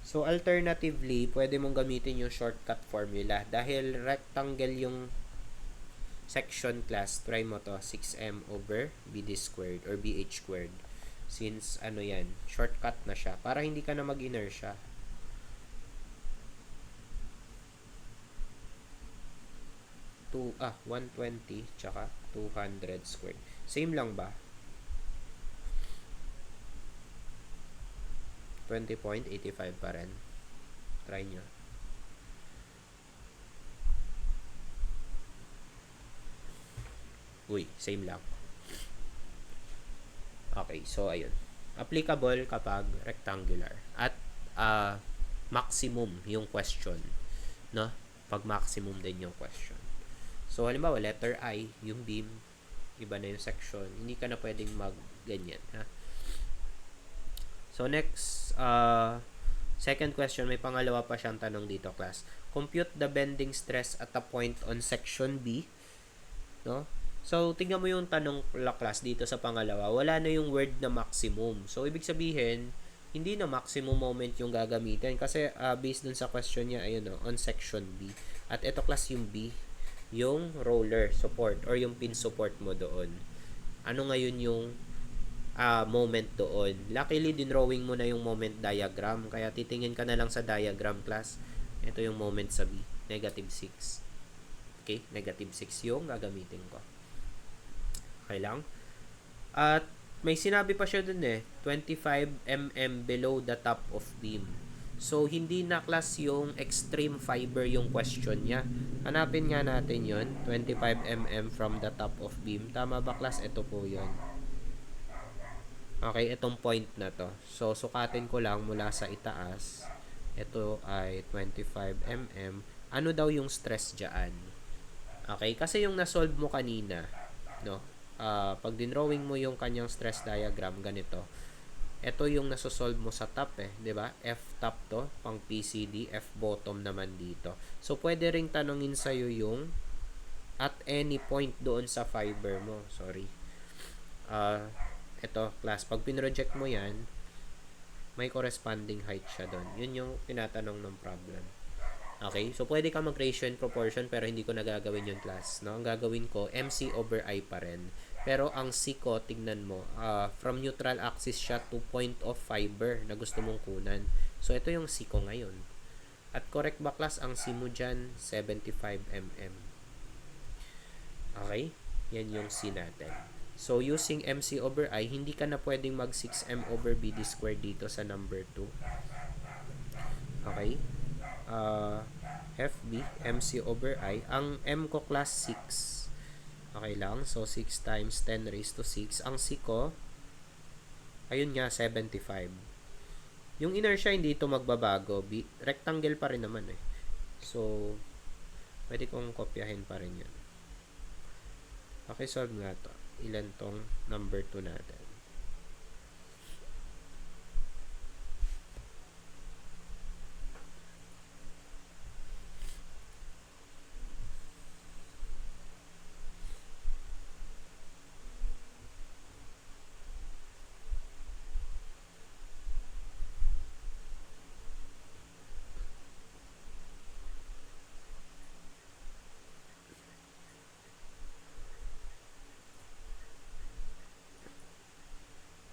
So, alternatively, pwede mong gamitin yung shortcut formula. Dahil rectangle yung section class, try mo to, 6M over BD squared or BH squared. Since, shortcut na siya. Para hindi ka na mag-inertia. To, 120, tsaka 200 squared. Same lang ba? 20.85 pa rin. Try nyo. Uy, same lang. Okay, so ayun. Applicable kapag rectangular. At maximum yung question. No? Pag maximum din yung question. So, halimbawa, letter I, yung beam, iba na yung section. Hindi ka na pwedeng mag-ganyan. Ha? So, next, second question, may pangalawa pa siyang tanong dito, class. Compute the bending stress at a point on section B. No? So, tingnan mo yung tanong class dito sa pangalawa. Wala na yung word na maximum. So, ibig sabihin, hindi na maximum moment yung gagamitin. Kasi, based dun sa question niya, ayun no, on section B. At ito class yung B, yung roller support or yung pin support mo doon. Ano ngayon yung moment doon? Luckily, dinrawing mo na yung moment diagram. Kaya titingin ka na lang sa diagram class. Ito yung moment sa B, negative 6. Okay, negative 6 yung gagamitin ko. Okay lang? At may sinabi pa siya dun 25 mm below the top of beam. So, hindi na class yung extreme fiber yung question niya. Hanapin nga natin yon 25 mm from the top of beam. Tama ba class? Ito po yon. Okay, itong point na to. So, sukatin ko lang mula sa itaas. Ito ay 25 mm. Ano daw yung stress dyan? Okay, kasi yung na-solve mo kanina, no? Pag dinrawing mo yung kanyang stress diagram, ganito. Ito yung nasosolve mo sa top 'di ba? F top to, pang PCD, F bottom naman dito. So, pwede ring tanongin sa'yo yung at any point doon sa fiber mo. Sorry. Ito, class, pag pinroject mo yan, may corresponding height siya doon. Yun yung tinatanong ng problem. Okay? So, pwede ka mag-ratio and proportion pero hindi ko nagagawin yung class. No? Ang gagawin ko, MC over I pa rin. Pero ang C ko, tignan mo, from neutral axis siya to point of fiber na gusto mong kunan. So, ito yung C ko ngayon. At correct ba class, ang C mo dyan, 75 mm. Okay? Yan yung C natin. So, using MC over I, hindi ka na pwedeng mag 6M over BD squared dito sa number 2. Okay? FB, MC over I. Ang M ko class 6. Okay lang? So, 6 times 10 raised to 6. Ang C ko, ayun nga, 75. Yung inertia, hindi ito magbabago. Rectangle pa rin naman So, pwede kong kopyahin pa rin yan. Okay, solve nga to. Ilan tong number 2 natin?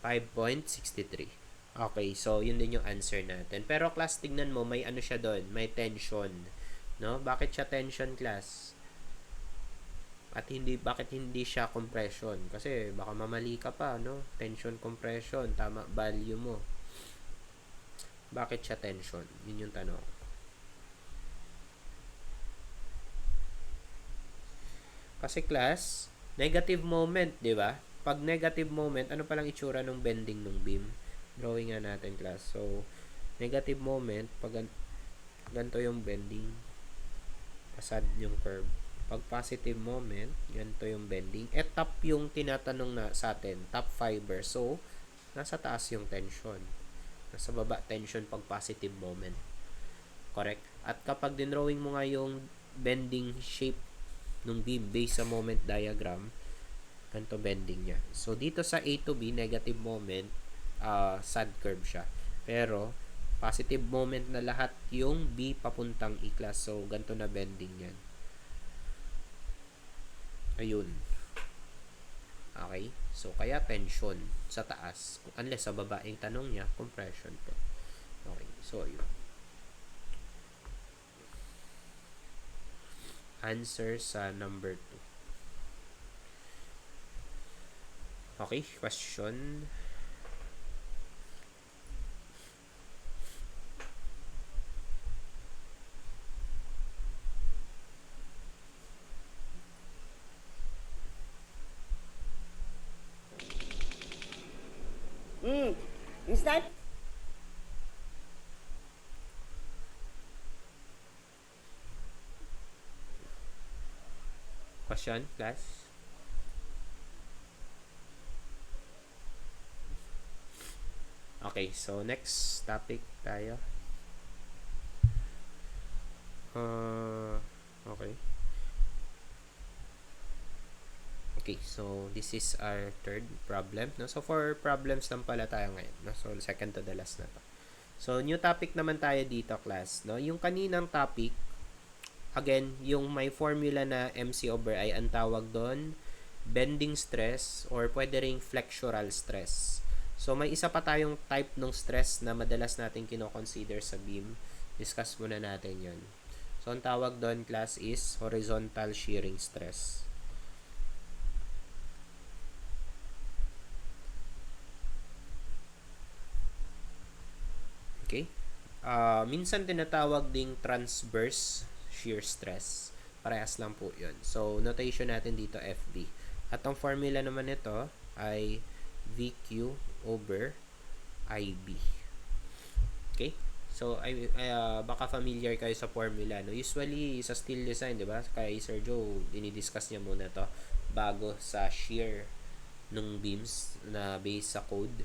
.63. Okay, so yun din yung answer natin. Pero class, tignan mo, may ano siya doon, may tension. No? Bakit siya tension class? At bakit hindi siya compression? Kasi baka mamali ka pa, no? Tension, compression, tama value mo. Bakit siya tension? Yun yung tanong. Kasi class, negative moment, di ba? Pag negative moment, ano palang itsura ng bending ng beam? Drawing nga natin, class. So, negative moment, pag ganito yung bending, pasad yung curve. Pag positive moment, ganito yung bending. Top yung tinatanong na sa atin, top fiber. So, nasa taas yung tension. Nasa baba tension pag positive moment. Correct? At kapag dinrawing mo nga yung bending shape ng beam based sa moment diagram, ganito bending niya. So, dito sa A to B, negative moment, sad curve siya. Pero, positive moment na lahat yung B papuntang E class. So, ganito na bending yan. Ayun. Okay? So, kaya tension sa taas. Unless sa baba, yung tanong niya, compression po. Okay. So, ayun. Answer sa number 2. Okay, question. Understand? Question, class? Okay, so next topic tayo. Okay. Okay, so this is our third problem. No? So, for problems lang pala tayo ngayon. No? So, second to the last na to. So, new topic naman tayo dito, class. No? Yung kaninang topic, again, yung may formula na MC over I, ang tawag doon, bending stress or pwede ring flexural stress. So, may isa pa tayong type ng stress na madalas natin kino-consider sa beam. Discuss muna natin yon. So, ang tawag doon, class, is horizontal shearing stress. Okay? Minsan tinatawag ding transverse shear stress. Parehas lang po yun. So, notation natin dito FV. At ang formula naman nito ay VQ over IB. Okay? So, baka familiar kayo sa formula. No? Usually, sa steel design, di ba? Kay Sir Joe, dinidiscuss niya muna to bago sa shear nung beams na based sa code.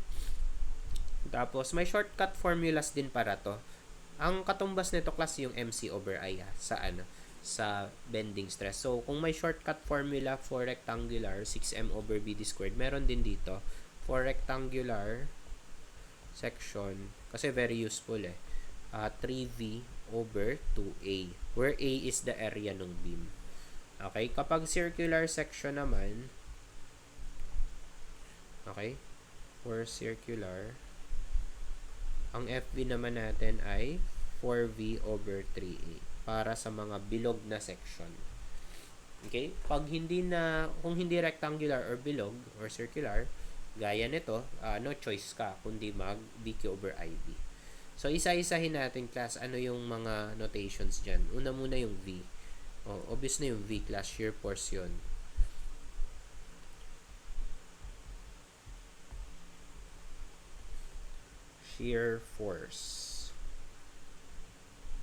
Tapos, may shortcut formulas din para to. Ang katumbas nito, class, yung MC over I sa sa bending stress. So, kung may shortcut formula for rectangular, 6M over BD squared, meron din dito. For rectangular section, kasi very useful 3V over 2A, where A is the area ng beam. Okay? Kapag circular section naman, okay? For circular, ang FV naman natin ay 4V over 3A para sa mga bilog na section. Okay? Kung hindi rectangular or bilog or circular, gaya nito, no choice ka kundi mag VQ over IB. So, isa-isahin natin, class, ano yung mga notations dyan. Una muna yung V. Obvious na yung V, class, shear force yun. Shear force.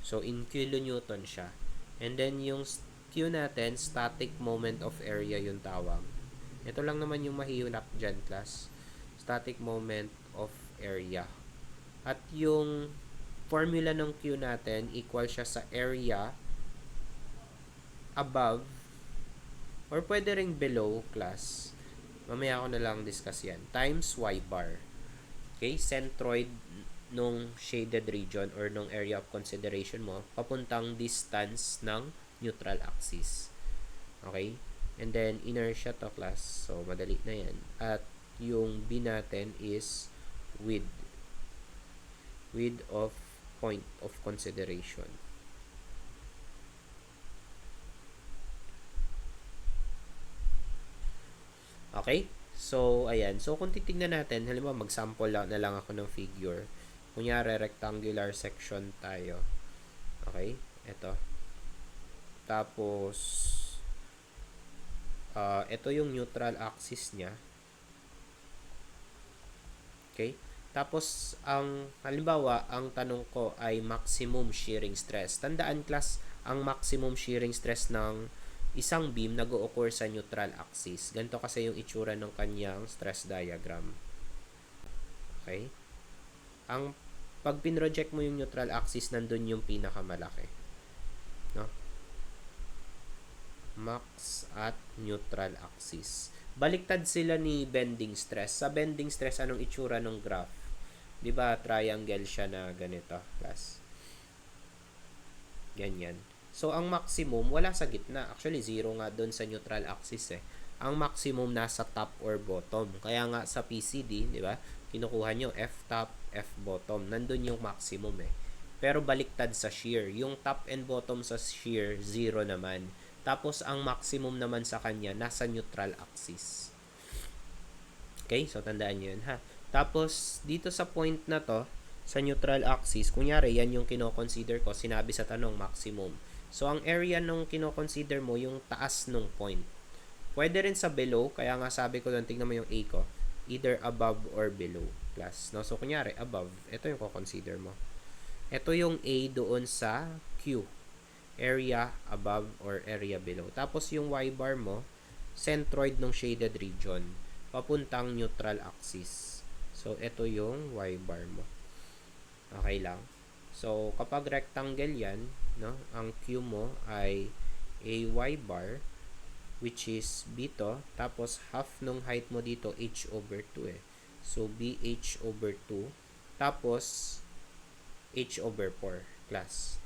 So, in kilonewton siya. And then, yung Q natin, static moment of area yung tawag. Ito lang naman yung mahihulap dyan, class. Static moment of area. At yung formula ng Q natin, equal siya sa area above or pwede ring below, class. Mamaya ako na lang discuss yan. Times Y bar. Okay? Centroid nung shaded region or nung area of consideration mo papuntang distance ng neutral axis. Okay? And then, inertia to, class. So, madali na yan. At yung B natin is width of point of consideration. Okay? So, ayan. So, kung titignan natin, halimbawa mag-sample na lang ako ng figure. Kunyari, rectangular section tayo. Okay? Ito. Tapos, ito yung neutral axis niya. Okay? Tapos, halimbawa, ang tanong ko ay maximum shearing stress. Tandaan, class, ang maximum shearing stress ng isang beam nag-o-occur sa neutral axis. Ganito kasi yung itsura ng kanyang stress diagram. Okay? Pag pinroject mo yung neutral axis, nandun yung pinakamalaki. No? Max at neutral axis. Baliktad sila ni bending stress. Sa bending stress, anong itsura ng graph? Diba, triangle siya na ganito, class. Ganyan. So, ang maximum, wala sa gitna. Actually, zero nga doon sa neutral axis Ang maximum nasa top or bottom. Kaya nga sa PCD, di ba, kinukuha nyo F top, F bottom. Nandun yung maximum Pero baliktad sa shear. Yung top and bottom sa shear, zero naman. Tapos, ang maximum naman sa kanya, nasa neutral axis. Okay? So, tandaan nyo yun, ha? Tapos, dito sa point na to, sa neutral axis, kunyari, yan yung kino-consider ko, sinabi sa tanong, maximum. So, ang area nung kino-consider mo, yung taas nung point. Pwede rin sa below, kaya nga sabi ko doon, tignan mo yung A ko, either above or below. class. No? So, kunyari, above, ito yung ko-consider mo. Ito yung A doon sa Q. Area above or area below. Tapos yung Y bar mo, centroid ng shaded region, papuntang neutral axis. So, ito yung Y bar mo. Okay lang. So, kapag rectangle yan, no, ang Q mo ay AY bar, which is B to, tapos half nung height mo dito, H over 2 eh. So, BH over 2, tapos H over 4 class.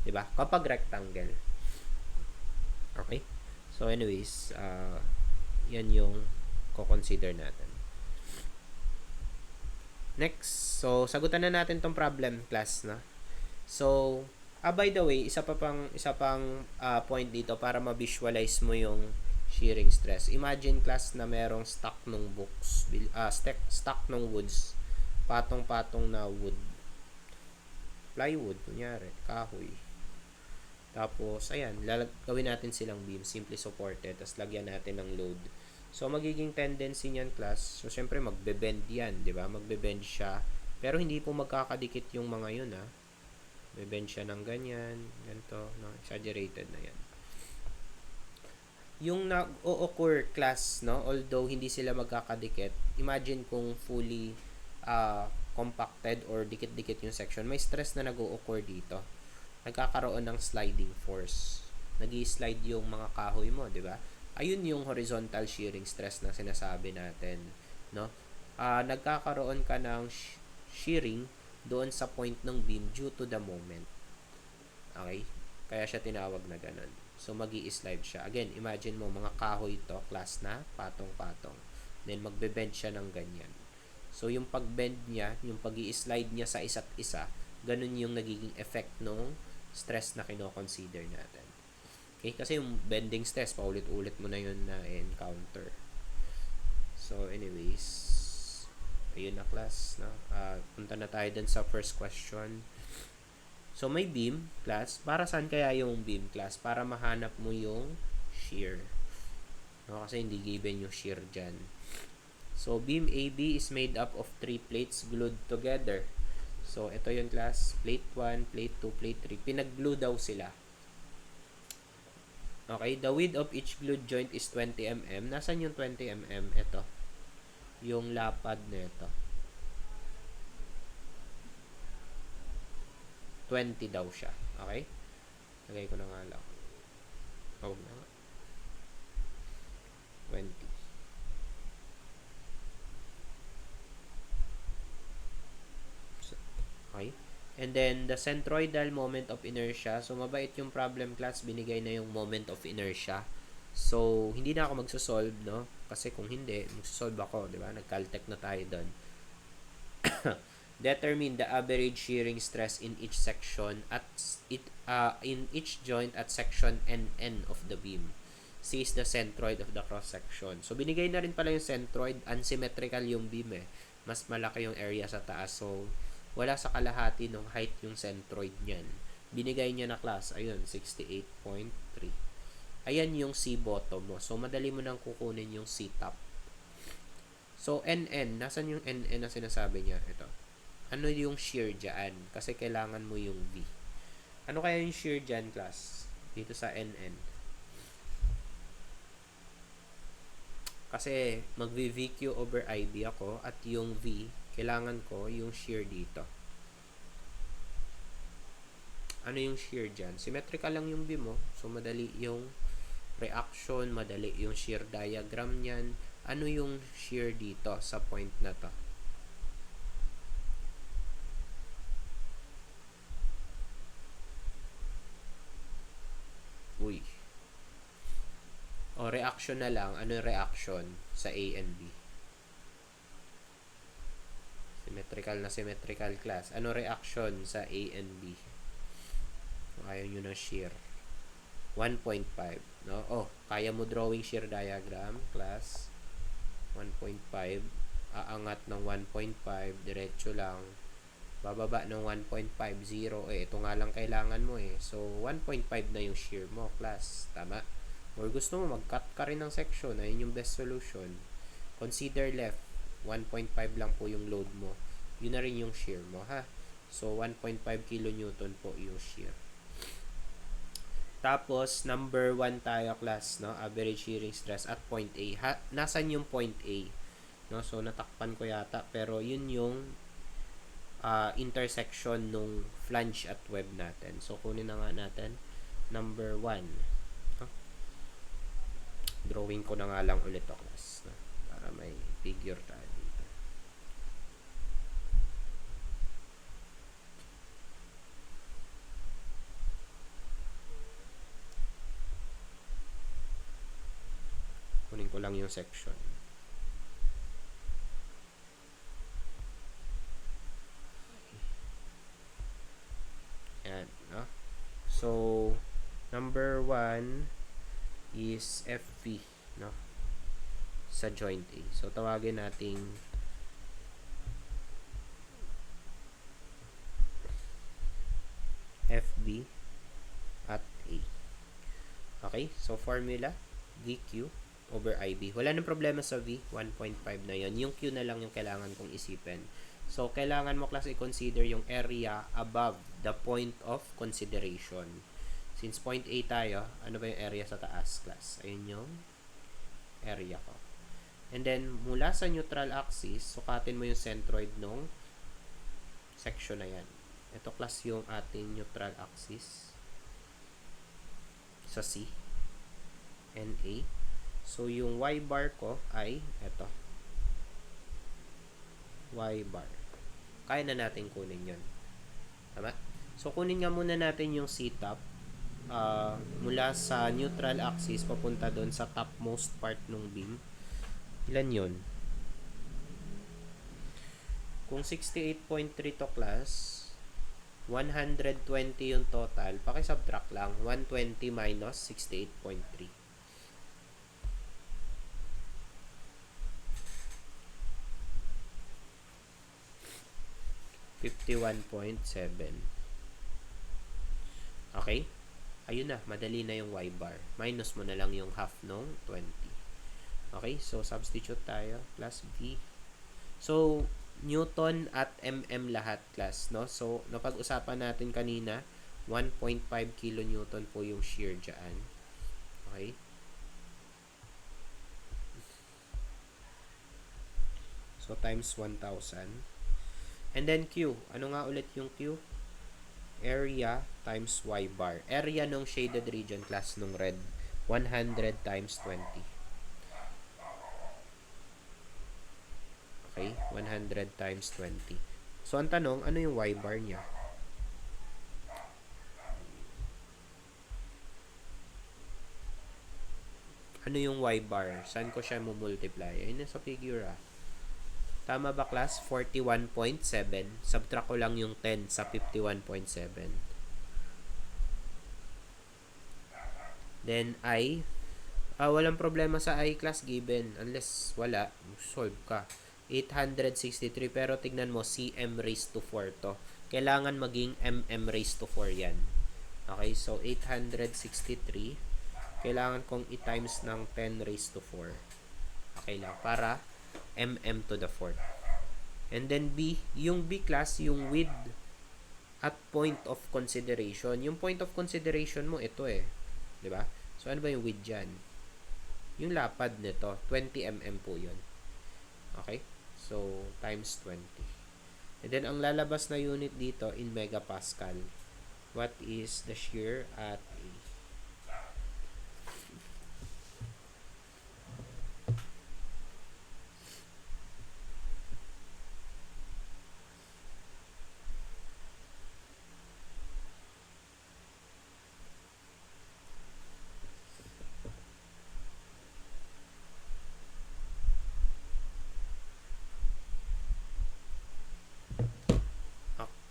Diba? Kapag rectangle. Okay? So, anyways, yan yung ko-consider natin. Next, so sagutan na natin tong problem class na. So, by the way, isa pang point dito para ma-visualize mo yung shearing stress. Imagine class na merong stock ng books, stock ng woods, patong-patong na wood. Plywood, kunyari, kahoy. Tapos, ayan, gawin natin silang beam, simply supported, tapos lagyan natin ng load. So, magiging tendency niyan, class, so, syempre, magbe-bend yan, di ba? Magbe-bend siya, pero hindi po magkakadikit yung mga yun, ha? Magbe-bend siya ng ganyan, ganito, no? Exaggerated na yan. Yung nag-o-occur, class, no? Although, hindi sila magkakadikit, imagine kung fully compacted or dikit-dikit yung section, may stress na nag-o-occur dito. Nagkakaroon ng sliding force. Nag-i-slide yung mga kahoy mo, di ba? Ayun yung horizontal shearing stress na sinasabi natin, no? Nagkakaroon ka ng shearing doon sa point ng beam due to the moment. Okay? Kaya siya tinawag na ganun. So, magi-slide siya. Again, imagine mo, mga kahoy to, class na, patong-patong. Then, magbe-bend siya ng ganyan. So, yung pag-bend niya, yung pag-i-slide niya sa isa't isa, ganun yung nagiging effect ng stress na kino-consider natin. Okay? Kasi yung bending stress, paulit-ulit mo na yun na encounter. So, anyways, ayun na class. No? Punta na tayo dun sa first question. So, may beam, class. Para saan kaya yung beam, class? Para mahanap mo yung shear. No? Kasi hindi given yung shear dyan. So, beam AB is made up of 3 plates glued together. So, ito yung class. Plate 1, plate 2, plate 3. Pinag-glue daw sila. Okay, the width of each glued joint is 20 mm. Nasaan yung 20 mm? Ito. Yung lapad na ito. 20 daw siya. Okay? Lagay ko na nga lang. Oh, na nga. 20. Okay? And then, the centroidal moment of inertia. So, mabait yung problem class. Binigay na yung moment of inertia. So, hindi na ako magsosolve, no? Kasi kung hindi, magsosolve ako, di ba? Nag-caltech na tayo doon. Determine the average shearing stress in each section in each joint at section NN of the beam. C is the centroid of the cross section. So, binigay na rin pala yung centroid. Unsymmetrical yung beam eh. Mas malaki yung area sa taas. So, wala sa kalahati ng height yung centroid niyan. Binigay niya na class. Ayun, 68.3. Ayan yung C bottom mo. So, madali mo nang kukunin yung C top. So, NN. Nasaan yung NN na sinasabi niya? Ito. Ano yung shear dyan? Kasi kailangan mo yung V. Ano kaya yung shear dyan, class? Dito sa NN. Kasi, mag-VQ over IB ako at yung V, kailangan ko yung shear dito. Ano yung shear dyan? Symmetrical lang yung beam mo. So, madali yung reaction, madali yung shear diagram niyan. Ano yung shear dito sa point na to? Uy. O, reaction na lang. Ano yung reaction sa A and B? Symmetrical na symmetrical class. Ano reaction sa A and B? Ayaw nyo ng shear. 1.5. No? Oh, kaya mo drawing shear diagram, class. 1.5. Aangat ng 1.5. Diretso lang. Bababa ng 1.50. Ito nga lang kailangan mo eh. So, 1.5 na yung shear mo, class. Tama? Or gusto mo mag-cut ka rin ng section. Ayun yung best solution. Consider left. 1.5 lang po yung load mo. Yun na rin yung shear mo, ha? So, 1.5 kilonewton po yung shear. Tapos, number 1 tayo, class, no? Average shearing stress at point A. Nasaan yung point A? No? So, natakpan ko yata. Pero, yun yung intersection nung flange at web natin. So, kunin na nga natin. Number 1. No? Drawing ko na nga lang ulit, class. No? Para may figure tayo. Kunin ko lang yung section. Yan, no? So, number 1 is FV, no? Sa joint A. So, tawagin nating FB at A. Okay? So, formula, VQ over IB. Wala nang problema sa V, 1.5 na yon. Yung Q na lang yung kailangan kong isipin. So, kailangan mo class i-consider yung area above the point of consideration. Since point A tayo, ano ba yung area sa taas, class? Ayun yung area ko. And then, mula sa neutral axis, sukatin mo yung centroid nung section na yan. Ito, class, yung ating neutral axis sa C and A. So, yung Y bar ko ay ito. Y bar. Kaya na natin kunin yun. Tama? So, kunin nga muna natin yung C-top. Mula sa neutral axis papunta doon sa topmost part ng beam. Ilan yun? Kung 68.3 to class, 120 yung total. Paki-subtract lang. 120 minus 68.3. 51.7. Okay? Ayun na, madali na yung Y bar. Minus mo na lang yung half nung 20. Okay? So, substitute tayo. Plus V. So, Newton at mm lahat, class, no? So, napag-usapan natin kanina, 1.5 kilonewton po yung shear dyan. Okay? So, times 1,000. And then Q. Ano nga ulit yung Q? Area times Y bar. Area nung shaded region, class, nung red. 100 times 20. Okay? 100 times 20. So, ang tanong, ano yung Y bar niya? Ano yung Y bar? Saan ko siya multiply? Ayun na sa figure, Tama ba, class? 41.7. Subtract ko lang yung 10 sa 51.7. Then, I. Walang problema sa I, class, given. Unless wala, solve ka. 863. Pero tignan mo, cm raised to 4 to. Kailangan maging mm raised to 4 yan. Okay, so 863. Kailangan kong i-times ng 10 raised to 4. Okay lang, para mm to the 4th. And then B, yung B, class, yung width at point of consideration. Yung point of consideration mo, ito di ba? So, ano ba yung width dyan? Yung lapad nito, 20 mm po yun. Okay? So, times 20. And then, ang lalabas na unit dito in megapascal. What is the shear at A?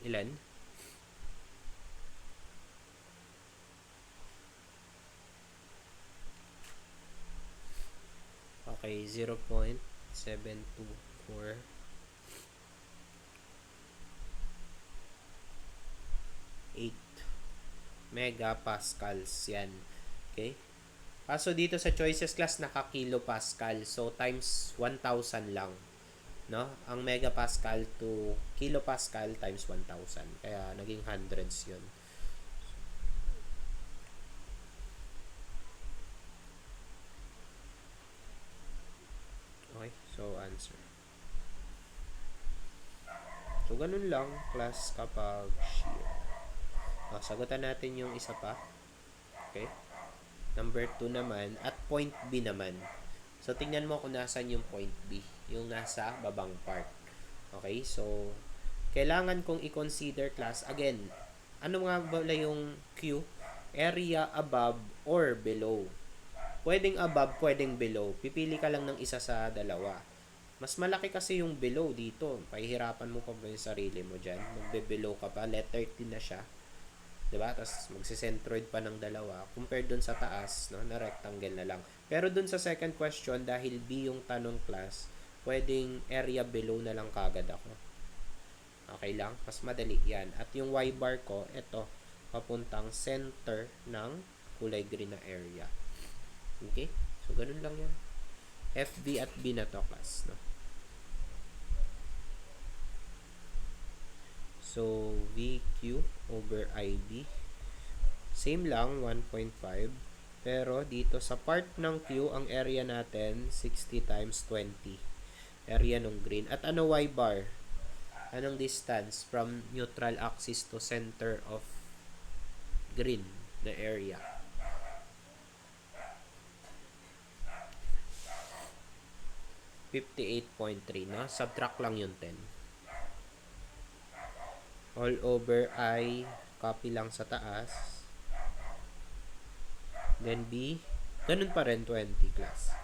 Ilan? Okay, 0.724 8 megapascals yan. Okay? Kaso dito sa choices, class, naka kilopascal. So, times 1,000 lang. no? Ang megapascal to kilopascal times 1,000. Kaya naging hundreds yun. Okay, so answer. So, ganun lang, class, kapag shear. Sagutan natin yung isa pa. Okay? Number 2 naman, at point B naman. So, tingnan mo kung nasan yung point B. Yung nasa babang part. Okay? So, kailangan kong i-consider, class, again, ano nga ba yung Q? Area above or below. Pwedeng above, pwedeng below. Pipili ka lang ng isa sa dalawa. Mas malaki kasi yung below dito. Pahihirapan mo pa ba yung sarili mo dyan? Magbe-below ka pa. Letter T na siya. Diba? Tapos magsicentroid pa ng dalawa. Compared dun sa taas, no, na rectangle na lang. Pero dun sa second question, dahil B yung tanong, class, pwedeng area below na lang kagad ako. Okay lang? Mas madali yan. At yung Y bar ko, ito, papuntang center ng kulay green na area. Okay? So, ganun lang yan. FB at B na to, class. No? So, VQ over IB. Same lang, 1.5. Pero, dito sa part ng Q, ang area natin, 60 times 20. Area ng green. At ano Y bar? Anong distance from neutral axis to center of green na area? 58.3, no? Subtract lang yung 10. All over I, copy lang sa taas. Then B, ganun pa rin, 20, class.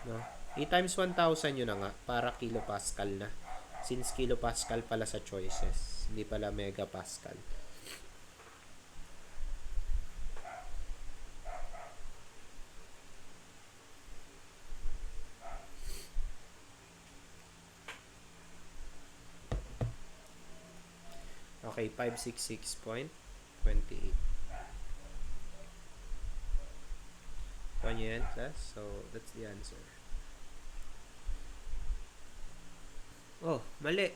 No? E times 1,000 yun na nga, para kilopascal na. Since kilopascal pala sa choices, hindi pala megapascal. Okay, 566.28. Kuha nyo yan, class? So, that's the answer. Oh, mali.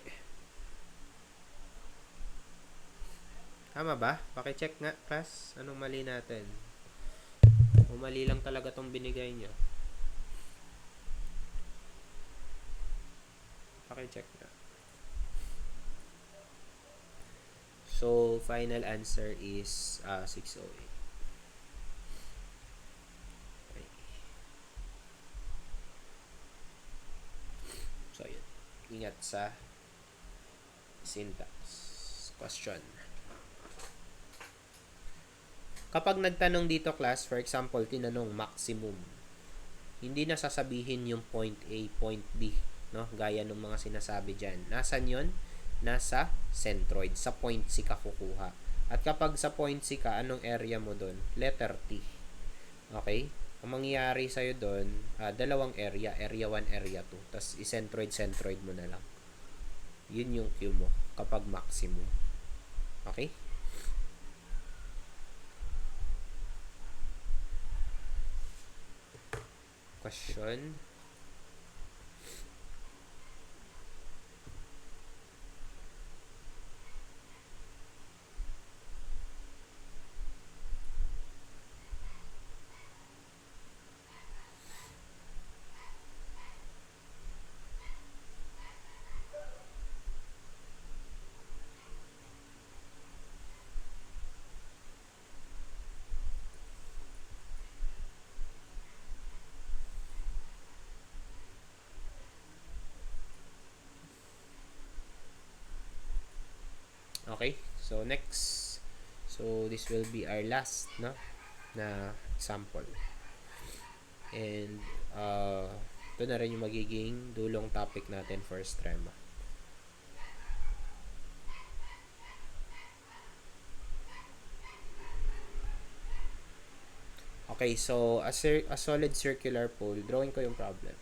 Tama ba? Pakicheck nga, class. Anong mali natin? O mali lang talaga tong binigay nyo? Pakicheck nga. So, final answer is 608. Okay. So, yun. Ingat sa syntax. Question. Kapag nagtanong dito, class, for example, tinanong maximum, hindi na sasabihin yung point A, point B, no? Gaya ng mga sinasabi dyan. Nasaan yun? Nasa centroid. Sa point C ka kukuha. At kapag sa point C ka, anong area mo doon? Letter T. Okay? Ang mangyayari sa'yo doon, dalawang area. Area 1, area 2. Tapos i-centroid mo na lang. Yun yung Q mo kapag maximum. Okay? Question. Okay? So, next. So, this will be our last, no? Na example. And, ito na rin yung magiging dulong topic natin for Strema. Okay, so, a solid circular pole. Drawing ko yung problem.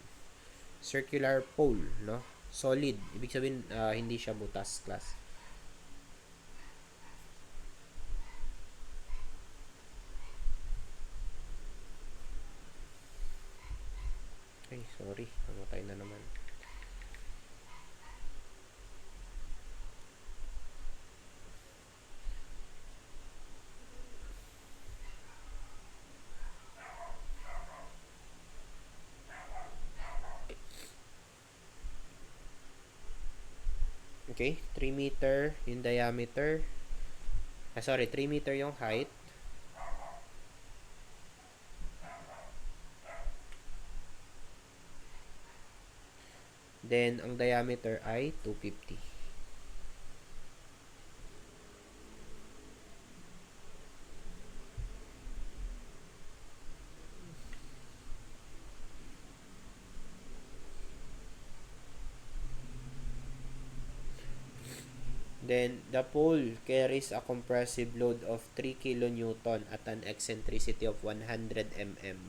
Circular pole, no? Solid. Ibig sabihin, hindi siya butas, class. Okay, sorry. Namatay na naman. Okay? 3 meter yung diameter. Sorry, 3 meter yung height. Then, ang diameter ay 250. Then, the pole carries a compressive load of 3 kilonewton at an eccentricity of 100 mm.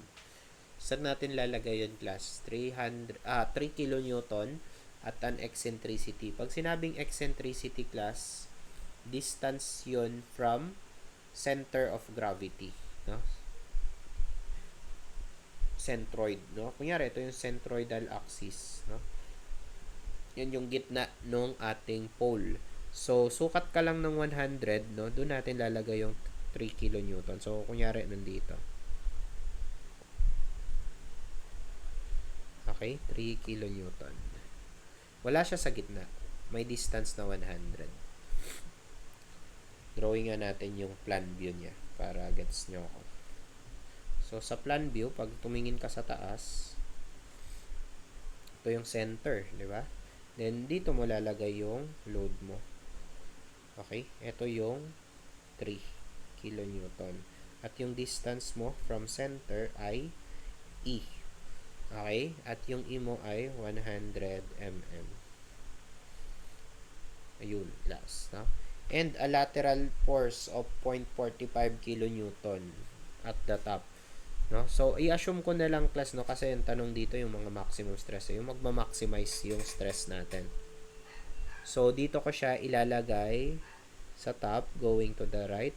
Saan natin lalagay yun, class? 3 kilonewton at an eccentricity. Pag sinabing eccentricity, class, distance yun from center of gravity. No? Centroid. No? Kunyari, ito yung centroidal axis. No? Yan yung gitna ng ating pole. So, sukat ka lang ng 100, no? Doon natin lalagay yung 3 kilonewton. So, kunyari, nandito. Okay? 3 kilonewton. Wala siya sa gitna. May distance na 100. Drawing nga natin yung plan view niya para gets nyo ako. So, sa plan view, pag tumingin ka sa taas, ito yung center, di ba? Then, dito mo lalagay yung load mo. Okay? Ito yung 3 kilonewton. At yung distance mo from center ay E. Okay? At yung E mo ay 100 mm. Ayun, last. No? And a lateral force of 0.45 kilonewton at the top. No? So, i-assume ko na lang, class, no? Kasi yung tanong dito yung mga maximum stress. Yung magma-maximize yung stress natin. So, dito ko siya ilalagay sa top, going to the right.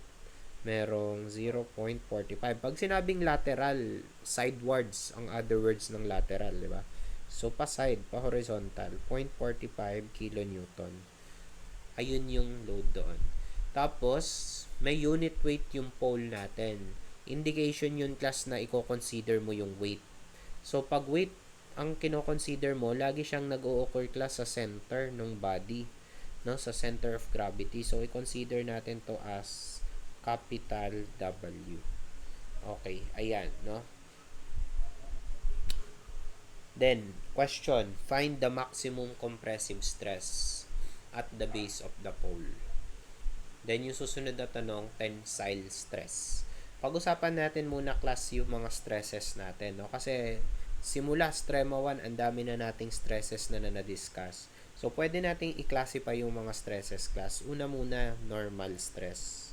Merong 0.45. Pag sinabing lateral, sidewards ang other words ng lateral, di ba? So, pa-side, pa-horizontal, 0.45 kilonewton. Ayun yung load doon. Tapos, may unit weight yung pole natin. Indication yun, class, na i-consider mo yung weight. So, pag weight ang kino-consider mo, lagi siyang nag-o-occur, class, sa center ng body, no? Sa center of gravity. So, i-consider natin to as capital W. Okay, ayan, no? Then, question, find the maximum compressive stress at the base of the pole. Then, yung susunod na tanong, tensile stress. Pag-usapan natin muna, class, yung mga stresses natin, no? Kasi, simula Strema 1, ang dami na nating stresses na na-discuss. So, pwede nating i-classify yung mga stresses, class. Una muna, normal stress.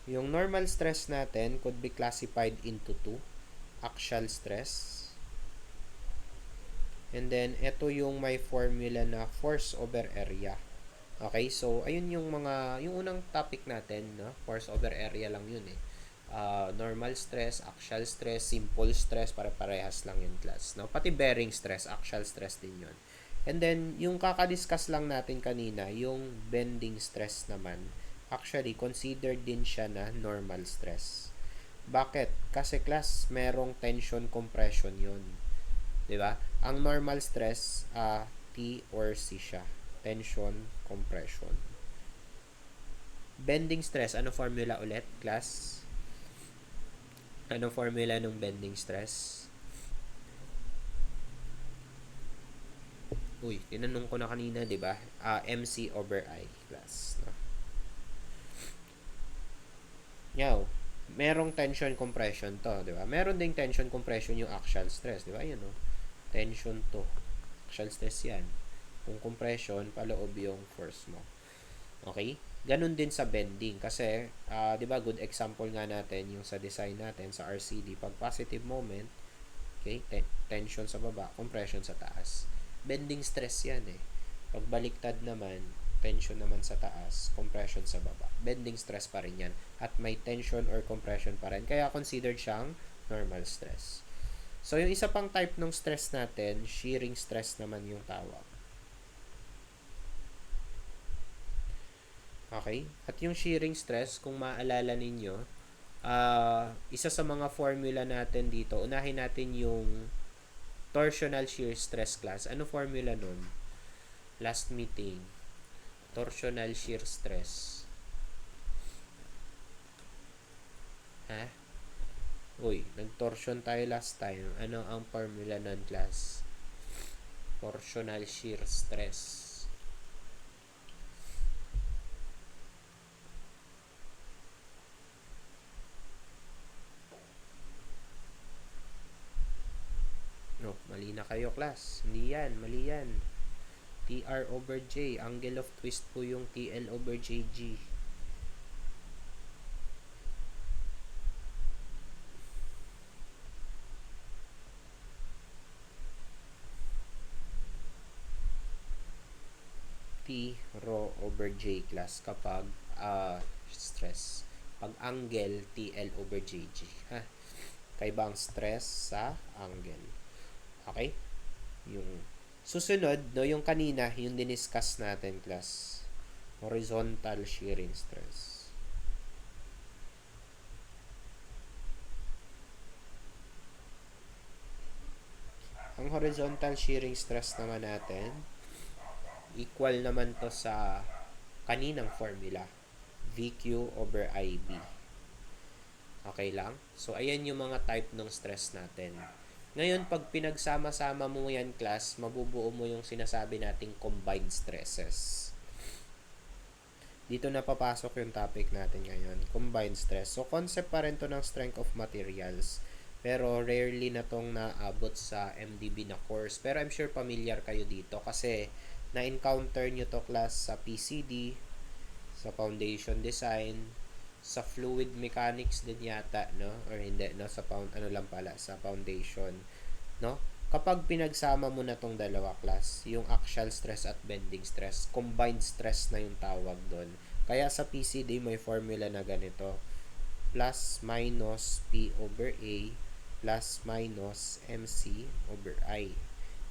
Yung normal stress natin could be classified into 2. Axial stress. And then, ito yung may formula na force over area. Okay, so ayun yung unang topic natin, no? Force over area lang yun eh. Normal stress, axial stress, simple stress, para parehas lang yung class, no? Pati bearing stress, axial stress din yun. And then, yung kakadiscuss lang natin kanina, yung bending stress naman, actually, considered din siya na normal stress. Bakit? Kasi class, merong tension compression yun. Diba? Ang normal stress, T or C siya. Tension, compression. Bending stress, ano formula ulit, class? Ano formula ng bending stress? Uy, tinanong ko na kanina, di ba? MC over I, class. No? Yaw, merong tension compression to, di ba? Meron ding tension compression yung axial stress, di ba? Yan, no? Tension to. Axial stress yan. Kung compression, paloob yung force mo. Okay? Ganun din sa bending. Kasi, di ba, good example nga natin yung sa design natin, sa RCD. Pag positive moment, okay, tension sa baba, compression sa taas. Bending stress yan eh. Pag baliktad naman, tension naman sa taas, compression sa baba. Bending stress pa rin yan. At may tension or compression pa rin. Kaya considered siyang normal stress. So, yung isa pang type ng stress natin, shearing stress naman yung tawag. Okay? At yung shearing stress, kung maalala ninyo, isa sa mga formula natin dito, unahin natin yung Torsional shear stress class. Ano formula nun? Last meeting. Torsional shear stress. Ha? Uy, nag-torsion tayo last time. Ano ang formula nun, class? Torsional shear stress. No, mali na kayo, class. Hindi yan, mali yan. TR over J. Angle of twist po yung TL over JG. T rho over J, class, kapag stress. Pag angle, TL over JG. Ha? Kaiba ang stress sa angle. Okay? Yung susunod, no, yung kanina, yung diniscuss natin, class. Horizontal shearing stress. Ang horizontal shearing stress naman natin, equal naman to sa kaninang formula. VQ over IB. Okay lang? So, ayan yung mga type ng stress natin. Ngayon, pag pinagsama-sama mo yan, class, mabubuo mo yung sinasabi nating combined stresses. Dito na papasok yung topic natin ngayon, combined stress. So, concept pa rin to ng strength of materials. Pero, rarely na tong naabot sa MDB na course. Pero, I'm sure familiar kayo dito kasi na-encounter nyo to, class, sa PCD, sa foundation design, sa fluid mechanics din yata, no? Or hindi, no? Sa sa foundation, no? Kapag pinagsama mo na tong dalawa, class, yung axial stress at bending stress, combined stress na yung tawag doon. Kaya sa PCD may formula na ganito. Plus minus P over A plus minus MC over I.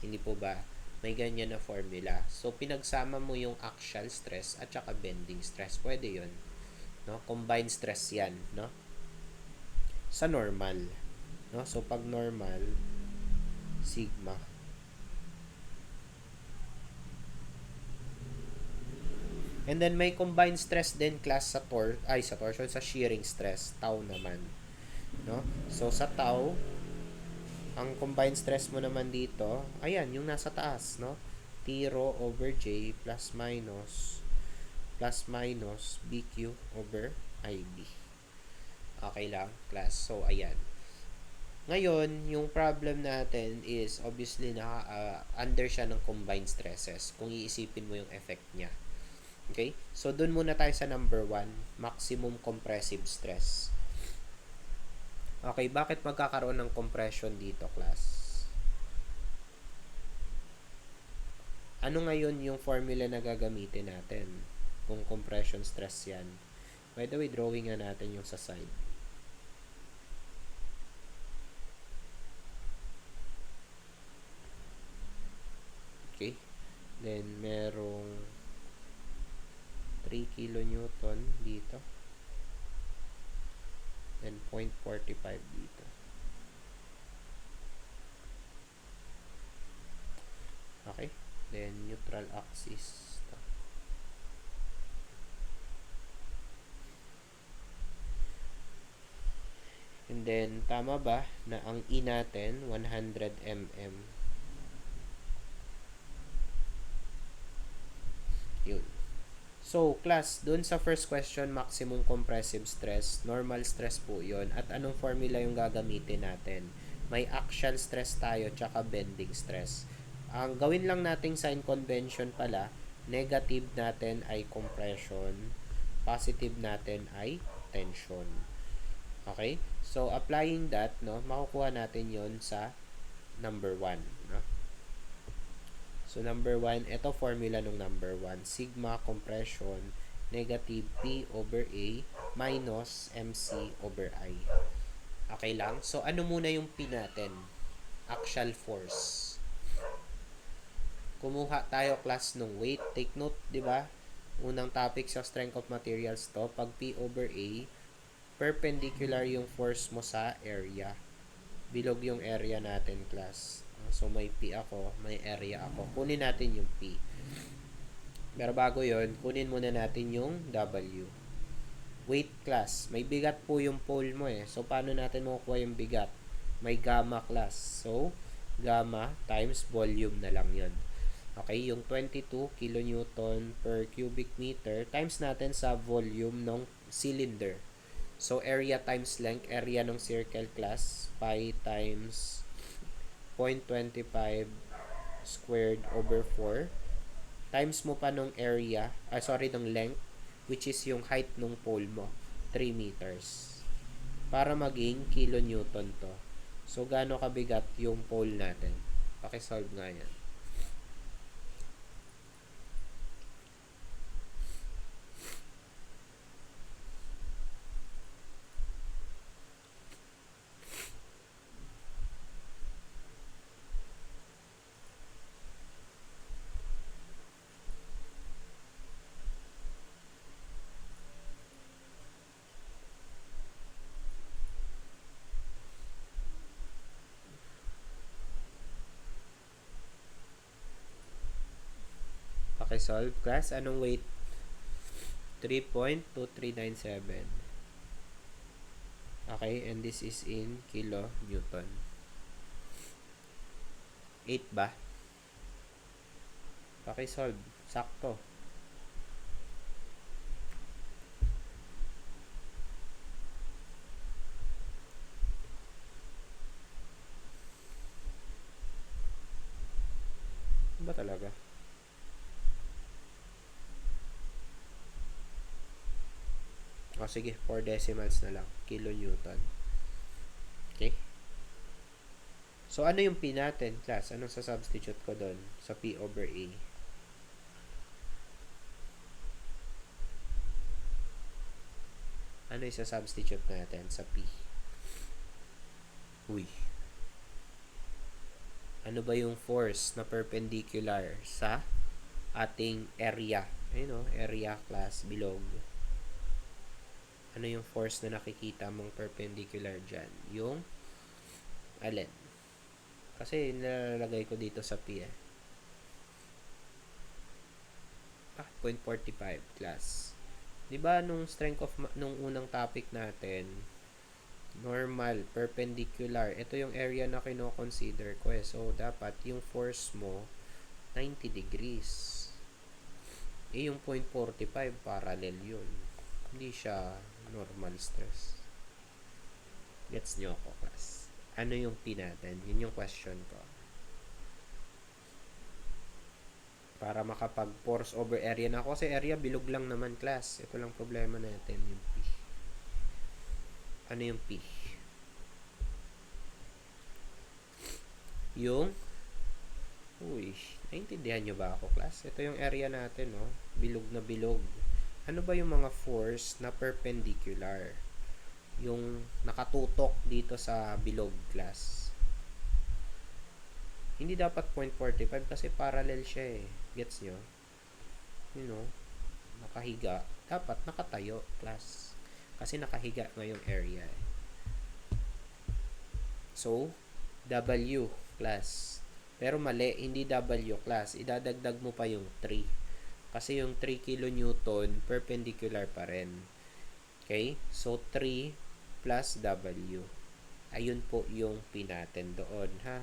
Hindi po ba? May ganyan na formula. So, pinagsama mo yung axial stress at saka bending stress. Pwede yun. No? Combined stress yan. No? Sa normal. No? So, pag normal, sigma. And then, may combined stress din, class, sa torsion, sa shearing stress. Tau naman. No? So, sa tau, ang combined stress mo naman dito, ayan, yung nasa taas, no? T rho over J plus minus BQ over IB. Okay lang, class? So, ayan. Ngayon, yung problem natin is obviously under siya ng combined stresses kung iisipin mo yung effect niya. Okay? So, dun muna tayo sa number 1, maximum compressive stress. Okay, bakit magkakaroon ng compression dito, class? Ano ngayon yung formula na gagamitin natin kung compression stress yan? By the way, drawing nga natin yung sa side. Okay? Then, merong 3 kilonewton dito. And 0.45 dito. Okay? Then, neutral axis. And then, tama ba na ang E natin, 100 mm? Yun. So, class, dun sa first question, maximum compressive stress, normal stress po yun. At anong formula yung gagamitin natin? May axial stress tayo, tsaka bending stress. Ang gawin lang nating sign convention pala, negative natin ay compression, positive natin ay tension. Okay? So, applying that, no, makukuha natin yon sa number 1. No? So, number 1, ito formula ng number 1. Sigma compression negative P over A minus MC over I. Okay lang? So, ano muna yung P natin? Axial force. Kumuha tayo, class, ng weight. Take note, di ba? Unang topic sa strength of materials to. Pag P over A, perpendicular yung force mo sa area. Bilog yung area natin, class. So, may P ako, may area ako. Kunin natin yung P. Pero bago yon, kunin muna natin yung W. Weight class. May bigat po yung pole mo eh. So, paano natin makukuha yung bigat? May gamma class. So, gamma times volume na lang yon. Okay, yung 22 kilonewton per cubic meter times natin sa volume ng cylinder. So, area times length, area ng circle class, pi times 0.25 squared over 4 times mo pa nung area, ng length, which is yung height ng pole mo, 3 meters. Para maging kilonewton to. So, gaano kabigat yung pole natin? Pakisolve nga yan. Pakisolve, class. Anong weight? 3.2397. Okay, and this is in kilonewton. 8 ba? Pakisolve. Sakto. Ba talaga? O sige, 4 decimals na lang. Kilonewton. Okay? So, ano yung P natin, class? Anong sa-substitute ko doon sa P over A? Ano yung sa-substitute natin sa P? Uy. Ano ba yung force na perpendicular sa ating area? Ayun o, area class bilog. Ano yung force na nakikita mong perpendicular dyan? Yung alin? Kasi nilalagay ko dito sa P eh. 0.45 class. Diba nung strength of nung unang topic natin, normal, perpendicular. Ito yung area na kino-consider ko eh. So, dapat yung force mo 90 degrees. Eh, yung 0.45 parallel yun. Hindi siya normal stress. Gets nyo ako, class? Ano yung P natin? Yun yung question ko. Para makapag-force over area na ako. Kasi area, bilog lang naman, class. Ito lang problema natin, yung P. Ano yung P? Yung uy, naintindihan nyo ba ako, class? Ito yung area natin, no? Bilog na bilog. Ano ba yung mga force na perpendicular? Yung nakatutok dito sa bilog, class. Hindi dapat 0.45 kasi parallel siya eh. Gets nyo? You know, nakahiga. Dapat nakatayo, class. Kasi nakahiga nga yung area eh. So, W, class. Pero mali, hindi W, class. Idadagdag mo pa yung 3. Kasi yung 3 kilonewton, perpendicular pa rin. Okay? So, 3 plus W. Ayun po yung P natin doon, ha?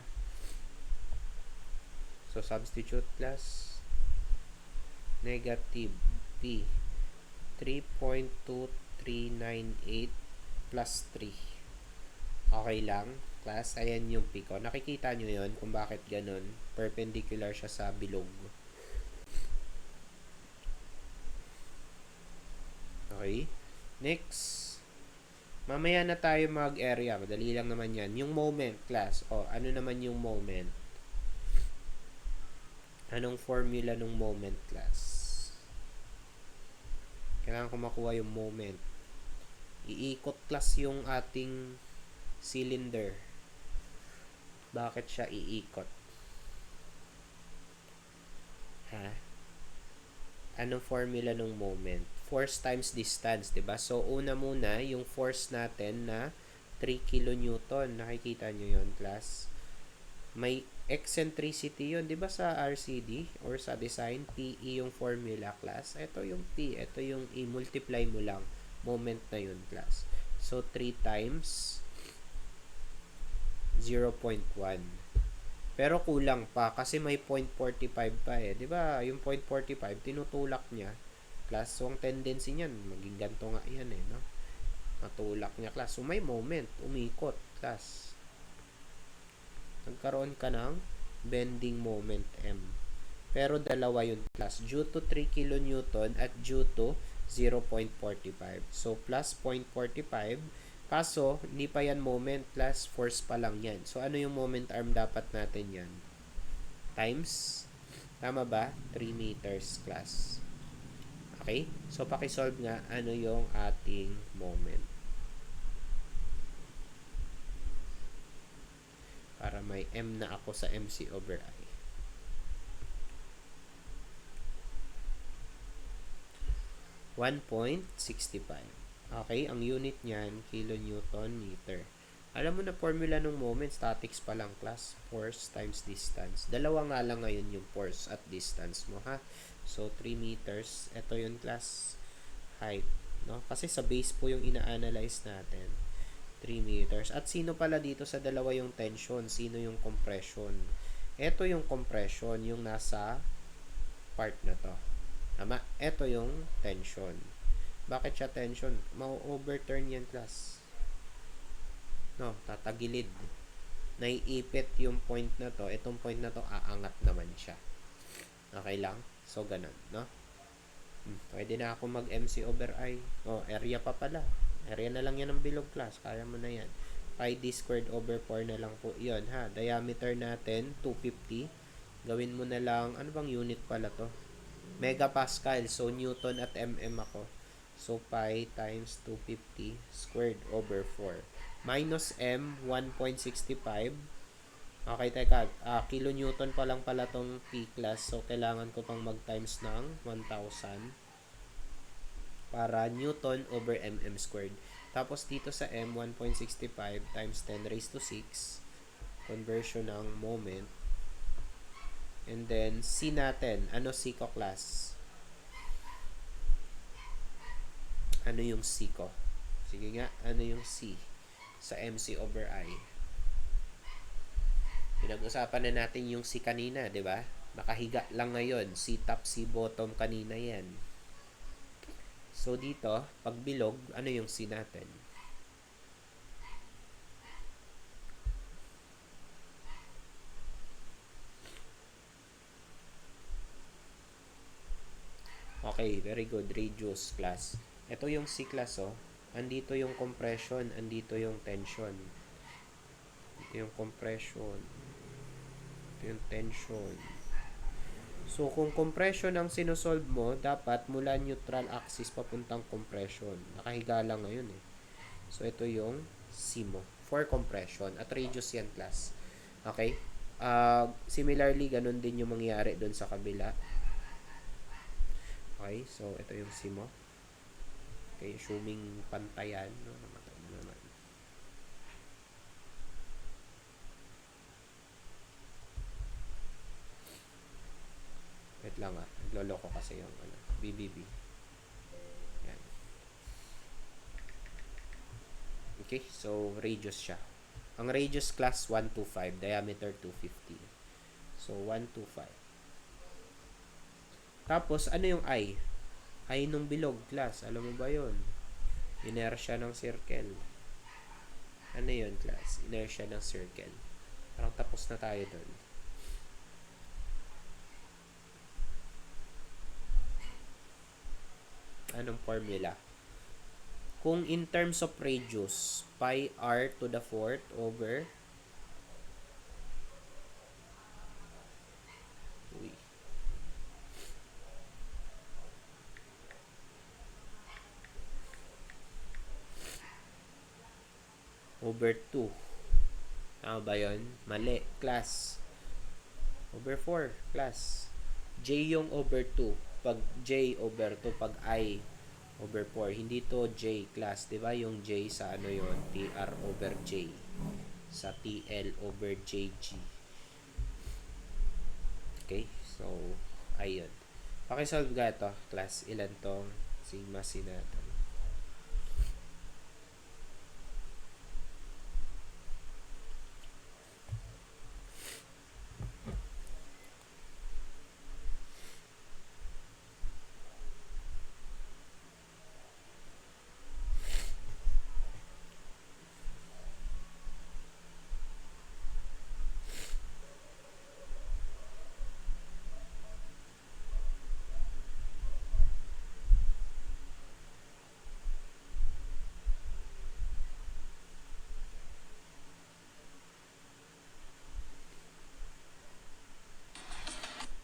So, substitute, class. Negative P. 3.2398 plus 3. Okay lang, class? Ayan yung P ko. Nakikita nyo yun kung bakit ganun. Perpendicular siya sa bilog. Okay? Next. Mamaya na tayo mag-area. Madali lang naman yan. Yung moment, class. O, ano naman yung moment? Anong formula ng moment, class? Kailangan ko makuha yung moment. Iikot, class, yung ating cylinder. Bakit siya iikot? Ha? Anong formula ng moment? Force times distance, 'di ba? So, una muna, yung force natin na 3 kilonewton. Nakikita nyo yon, class? May eccentricity yun. Di ba sa RCD or sa design, PE yung formula class. Ito yung P. Ito yung i-multiply mo lang. Moment na yun class. So, 3 times 0.1. Pero kulang pa kasi may 0.45 pa eh. 'Di ba? Yung 0.45 tinutulak niya. Class, so ang tendency niyan maging ganto nga 'yan eh, no? Matulak niya class. So may moment, umikot class. Nagkaroon ka ng bending moment M. Pero dalawa yun class. Due to 3 kN at due to 0.45. So plus 0.45. Kaso, hindi pa yan moment plus force pa lang yan. So ano yung moment arm dapat natin yan? Times, tama ba? 3 meters class. Okay? So pakisolve nga ano yung ating moment. Para may M na ako sa MC over I. .65. Okay, ang unit niyan, kilonewton meter. Alam mo na formula ng moment, statics pa lang class, force times distance. Dalawa nga lang ngayon yung force at distance mo, ha? So, 3 meters, ito yung class height, no? Kasi sa base po yung ina-analyze natin. 3 meters. At sino pala dito sa dalawa yung tension? Sino yung compression? Ito yung compression, yung nasa part na to. Tama? Ito yung tension. Bakit siya tension? Ma-overturn yan class. No, tatagilid. Naiipit yung point na to. Itong point na to, aangat naman siya. Okay lang? So, ganun, no? Pwede na ako mag-MC over I. Oh, area pa pala. Area na lang yan ng bilog class. Kaya mo na yan. Pi d squared over 4 na lang po. Yun, ha? Diameter natin, 250. Gawin mo na lang, ano bang unit pala to? Megapascal. So, Newton at mm ako. So, pi times 250 squared over 4. Minus m, 1.65. Okay, teka. Kilonewton pa lang pala tong P class. So, kailangan ko pang mag-times ng 1,000 para Newton over mm squared. Tapos, dito sa m, 1.65 times 10 raised to 6. Conversion ng moment. And then, C natin. Ano C ko class? Ano yung C ko? Sige nga, ano yung C sa MC over I? Pinag-usapan na natin yung C kanina, di ba? Nakahiga lang ngayon. C top, C bottom kanina yan. So, dito, pag bilog, ano yung C natin? Okay, very good. Radius class. Ito yung C class, oh. Andito yung compression, andito yung tension. Ito yung compression. Ito yung tension. So, kung compression ang sinusolve mo, dapat mula neutral axis papuntang compression. Nakahiga lang ngayon eh. So, ito yung C mo for compression. At radius yan class. Okay? Similarly, ganun din yung mangyari doon sa kabila. Okay? So, ito yung C mo. Okay, assuming pantayan. No? Namatay na naman. Wait lang nagloloko kasi yung BBB. Yan. Okay, so radius siya. Ang radius class 125, diameter 250. So 125. Tapos ano yung I? I nung bilog class. Alam mo ba 'yon? Inertia ng circle. Ano 'yon class? Inertia ng circle. Parang tapos na tayo doon. Anong formula? Kung in terms of radius, pi r to the fourth over over 2. Tama ba yun? Mali. Class. Over 4. Class. J yung over 2. Pag J over 2, pag I over 4. Hindi to J class. Diba yung J sa ano yun? TR over J. Sa TL over JG. Okay? So, ayun. Pakisolve ka ito, class. Ilan tong sigma c natin?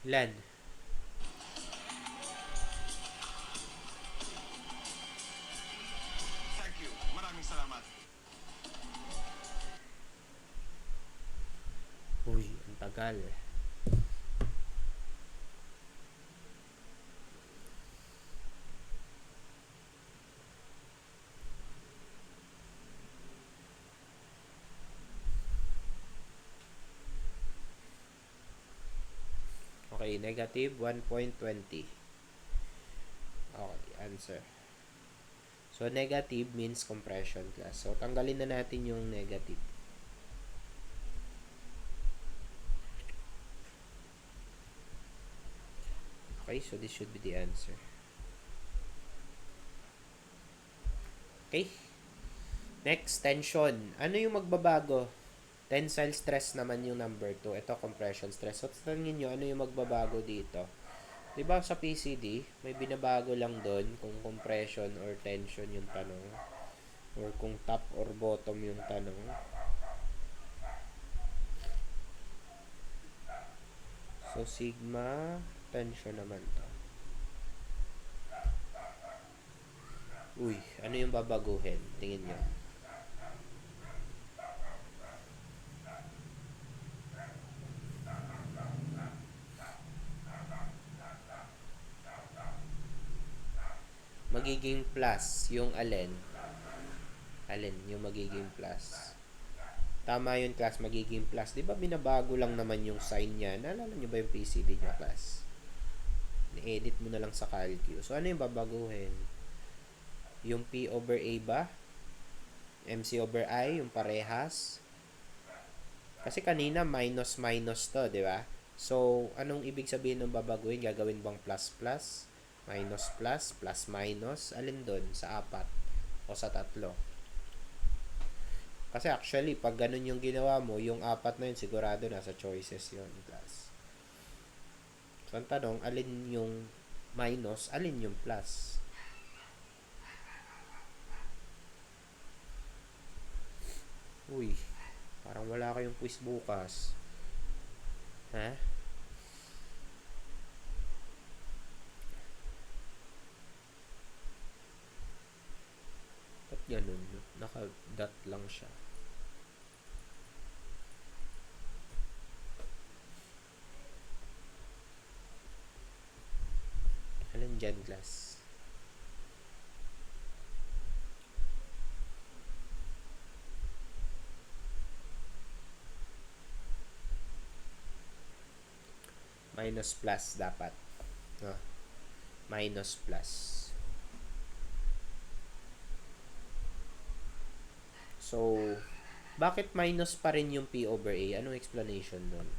Ilan? Thank you. Maraming salamat. Uy, ang tagal. Okay, negative 1.20. Okay, answer. So, negative means compression class. So, tanggalin na natin yung negative. Okay, so this should be the answer. Okay. Next, tension. Ano yung magbabago? Tensile stress naman yung number 2. Ito, compression stress. So, tanongin nyo, ano yung magbabago dito? Diba sa PCD, may binabago lang doon kung compression or tension yung tanong. Or kung top or bottom yung tanong. So, sigma, tension naman to. Uy, ano yung babaguhin? Tingin nyo. Magiging plus yung alin. Alin yung magiging plus. Tama yun, class, magiging plus. Di ba binabago lang naman yung sign niya? Naalala nyo ba yung PCD nyo, class? Ni-edit mo na lang sa calcu. So, ano yung babaguhin? Yung P over A ba? MC over I, yung parehas. Kasi kanina minus minus to, di ba? So, anong ibig sabihin ng babaguhin? Gagawin bang plus plus? Minus plus? Plus minus? Alin doon? Sa apat? O sa tatlo? Kasi actually, pag ganun yung ginawa mo, yung apat na yun, sigurado nasa choices yun, class. So, ang tanong, alin yung minus? Alin yung plus? Uy, parang wala kayong quiz bukas. Ha? Ba't ganun? Naka-dot lang siya. Alin dyan, class? Minus plus dapat. No? Minus plus. So, bakit minus pa rin yung P over A? Anong explanation doon?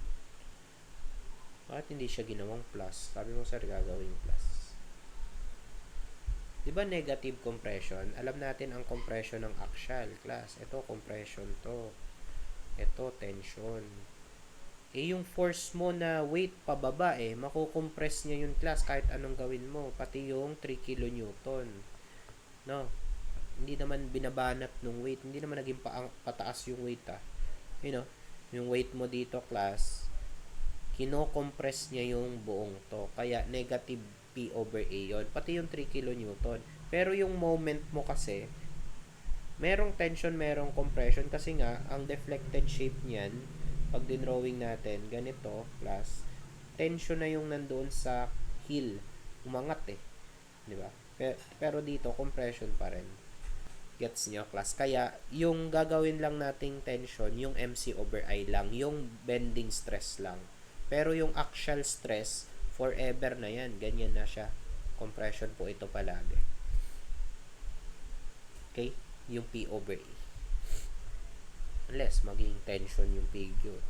Bakit hindi siya ginawang plus? Sabi mo, sir, gagawin plus. Diba negative compression? Alam natin ang compression ng axial, class. Ito, compression to. Ito, tension. Yung force mo na weight pababa makukompress niya yung class kahit anong gawin mo. Pati yung 3 kilonewton. No? Hindi naman binabanat ng weight. Hindi naman naging pataas yung weight You know, yung weight mo dito, class, kino-compress niya yung buong to. Kaya negative P over A yon. Pati yung 3 kilonewton. Pero yung moment mo kasi, merong tension, merong compression kasi nga, ang deflected shape niyan, pag dinrawing natin, ganito, plus, tension na yung nandoon sa heel. Umangat di ba? Pero dito, compression pa rin. Gets nyo, class? Kaya, yung gagawin lang nating tension, yung MC over I lang, yung bending stress lang. Pero yung axial stress, forever na yan. Ganyan na siya. Compression po ito palagi. Okay? Yung P over A. Unless maging tension yung figure.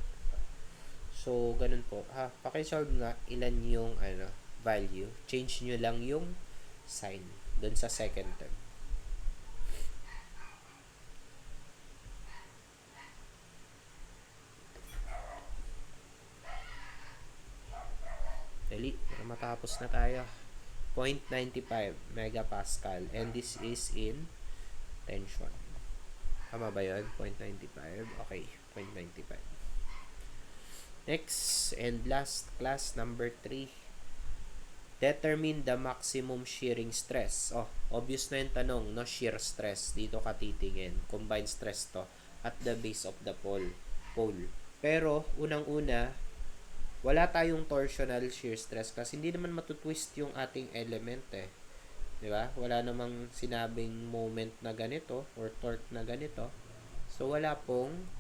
So, ganun po. Pakisolve nga ilan yung value. Change nyo lang yung sign dun sa second term. Dali, matapos na tayo. 0.95 megapascal. And this is in tension. Tama ba yun? 0.95. Okay, 0.95. Next and last class, number 3. Determine the maximum shearing stress. Obvious na yung tanong, no? Shear stress. Dito ka titingin. Combined stress to. At the base of the pole. Pero, unang-una, wala tayong torsional shear stress kasi hindi naman matutwist yung ating element eh. Di ba? Wala namang sinabing moment na ganito or torque na ganito. So, wala pong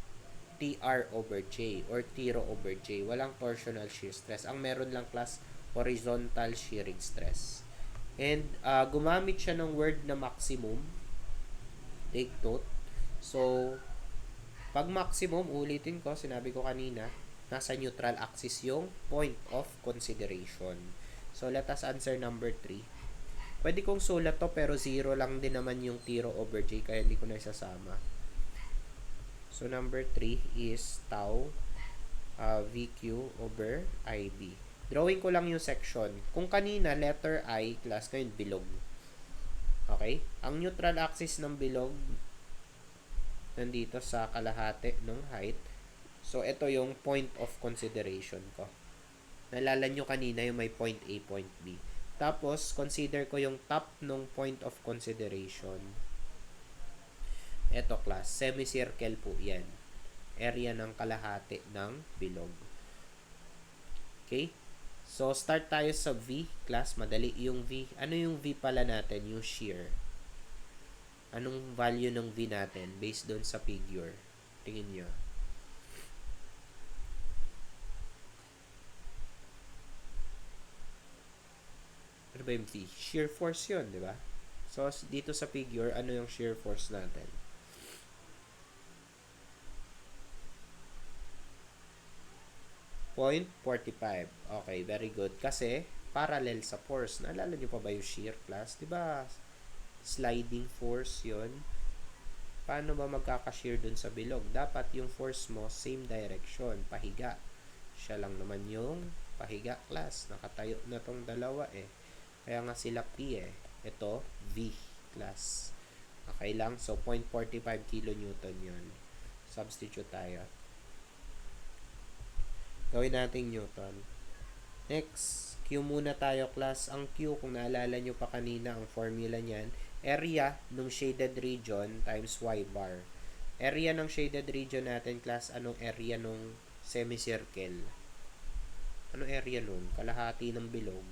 TR over J or T-rho over J. Walang torsional shear stress. Ang meron lang class, horizontal shearing stress. And, gumamit siya ng word na maximum. Take note. So, pag maximum, ulitin ko, sinabi ko kanina, nasa neutral axis yung point of consideration. So, let us answer number 3. Pwede kong sulat to pero 0 lang din naman yung T-rho over J kaya hindi ko na isasama. So, number 3 is tau VQ over IB. Drawing ko lang yung section. Kung kanina, letter I, class, ngayon bilog. Okay? Ang neutral axis ng bilog, nandito sa kalahati ng height. So, ito yung point of consideration ko. Nalala nyo kanina yung may point A, point B. Tapos, consider ko yung top ng point of consideration. Ito class, semicircle po yan. Area ng kalahati ng bilog. Okay? So, start tayo sa V, class. Madali yung V. Ano yung V pala natin? Yung shear. Anong value ng V natin based doon sa figure? Tingin nyo. Ano ba yung V? Shear force yun, di ba? So, dito sa figure, ano yung shear force natin? .45. Okay, very good. Kasi, parallel sa force. Naalala nyo pa ba yung shear class? Diba, sliding force yon. Paano ba magkaka-shear dun sa bilog? Dapat yung force mo, same direction, pahiga. Siya lang naman yung pahiga class. Nakatayo na tong dalawa eh. Kaya nga sila P eh. Ito, V class. Okay lang? So, 0.45 kilonewton yun. Substitute tayo. Gawin natin Newton. Next, Q muna tayo class. Ang Q, kung naalala nyo pa kanina, ang formula niyan, area ng shaded region times Y bar. Area ng shaded region natin class, anong area ng semicircle? Anong area nun? Kalahati ng bilog.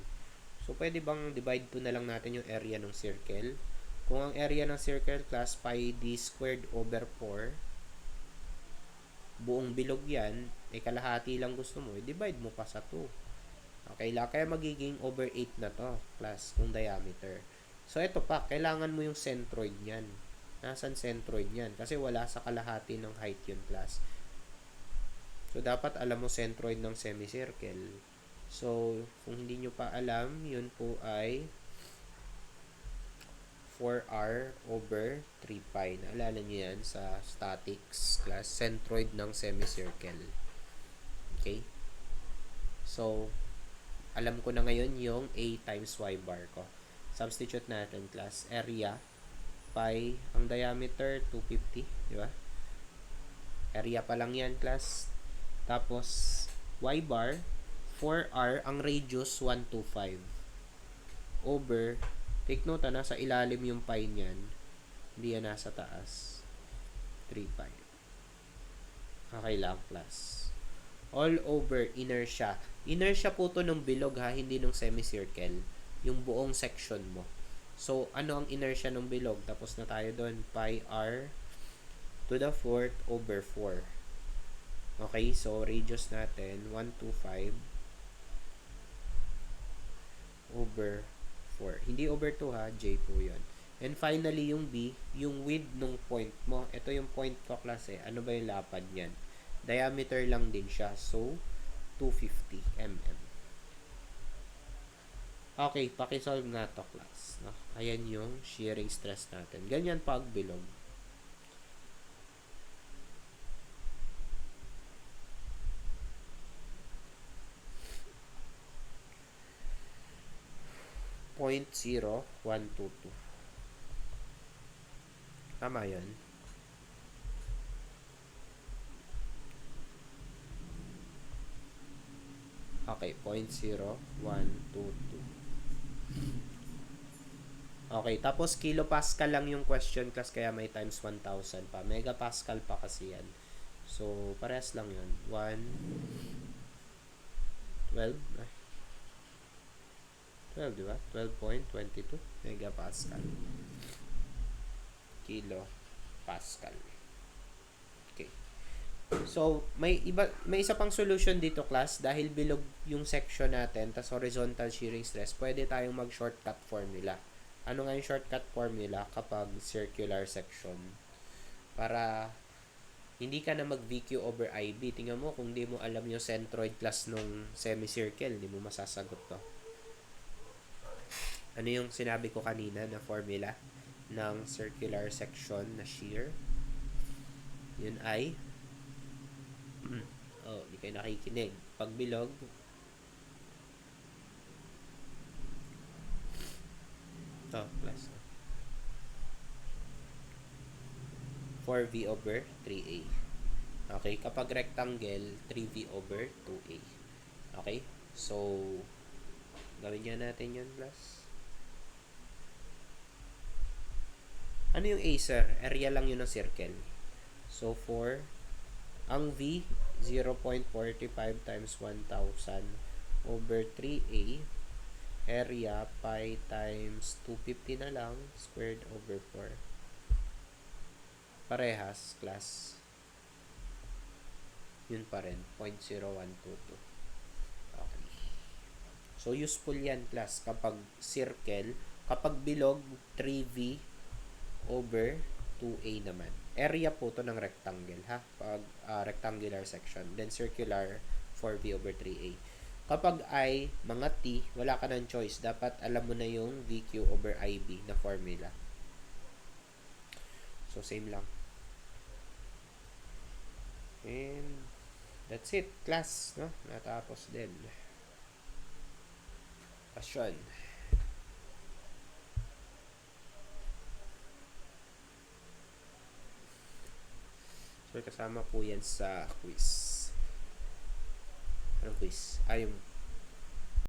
So, pwede bang divide 2 na lang natin yung area ng circle? Kung ang area ng circle class, pi d squared over 4, buong bilog yan, kalahati lang gusto mo, divide mo pa sa 2. Okay lang, kaya magiging over 8 na to, class, kung diameter. So, ito pa, kailangan mo yung centroid niyan. Nasaan centroid niyan? Kasi wala sa kalahati ng height yun, class. So, dapat alam mo centroid ng semicircle. So, kung hindi nyo pa alam, yun po ay 4r over 3 pi. Naalala nyo yan sa statics class, centroid ng semicircle. Okay? So, alam ko na ngayon yung a times y bar ko. Substitute natin class. Area, pi, ang diameter, 250. Di ba? Area pa lang yan class. Tapos, y bar, 4r, ang radius, 125. Over, take note, nasa ilalim yung pi niyan. Hindi yan nasa taas. 3 pi. Okay lang, class. All over inertia. Inertia po to ng bilog ha, hindi ng semicircle. Yung buong section mo. So, ano ang inertia ng bilog? Tapos na tayo doon. Pi r to the 4th over 4. Okay, so radius natin, 125 over 4. Hindi over 2 ha, J po yun. And finally, yung B, yung width nung point mo. Ito yung point ko, klase. Ano ba yung lapad niyan? Diameter lang din siya. So, 250 mm. Okay, pakisolve na to, class. No? Ayan yung shearing stress natin. Ganyan pag bilog. Point 0.122. Tama yun. Okay, 0.0122. Okay, tapos kilopascal lang yung question class kaya may times 1,000 pa. Megapascal pa kasi yan. So, parehas lang yun. 12, 12, di ba? 12.22 megapascal. Kilo Pascal. Okay. So, may isa pang solution dito, class, dahil bilog yung section natin, tas horizontal shearing stress, pwede tayong mag-shortcut formula. Ano nga yung shortcut formula kapag circular section? Para hindi ka na mag-VQ over IB. Tingnan mo, kung di mo alam yung centroid class nung semicircle, hindi mo masasagot to. Ano yung sinabi ko kanina na formula ng circular section na shear? Yun ay hindi kayo nakikinig. Pag bilog, plus 4V over 3A. Okay, kapag rectangle, 3V over 2A. Okay, so gawin nga natin yun, plus. Ano yung A, sir? Area lang yun ng circle. So, 4, ang V, 0.45 times 1,000 over 3A. Area, pi times 250 na lang, squared over 4. Parehas, class. Yun pa rin, 0.0122. Okay. So, useful yan, class, kapag circle. Kapag bilog, 3V over 2A naman. Area po to ng rectangle, ha? Pag rectangular section. Then, circular, 4V over 3A. Kapag I, mga T, wala ka ng choice. Dapat alam mo na yung VQ over IB na formula. So, same lang. And, that's it, class, no? Natapos din. Question. So, kasama po yan sa quiz. Anong quiz? Yung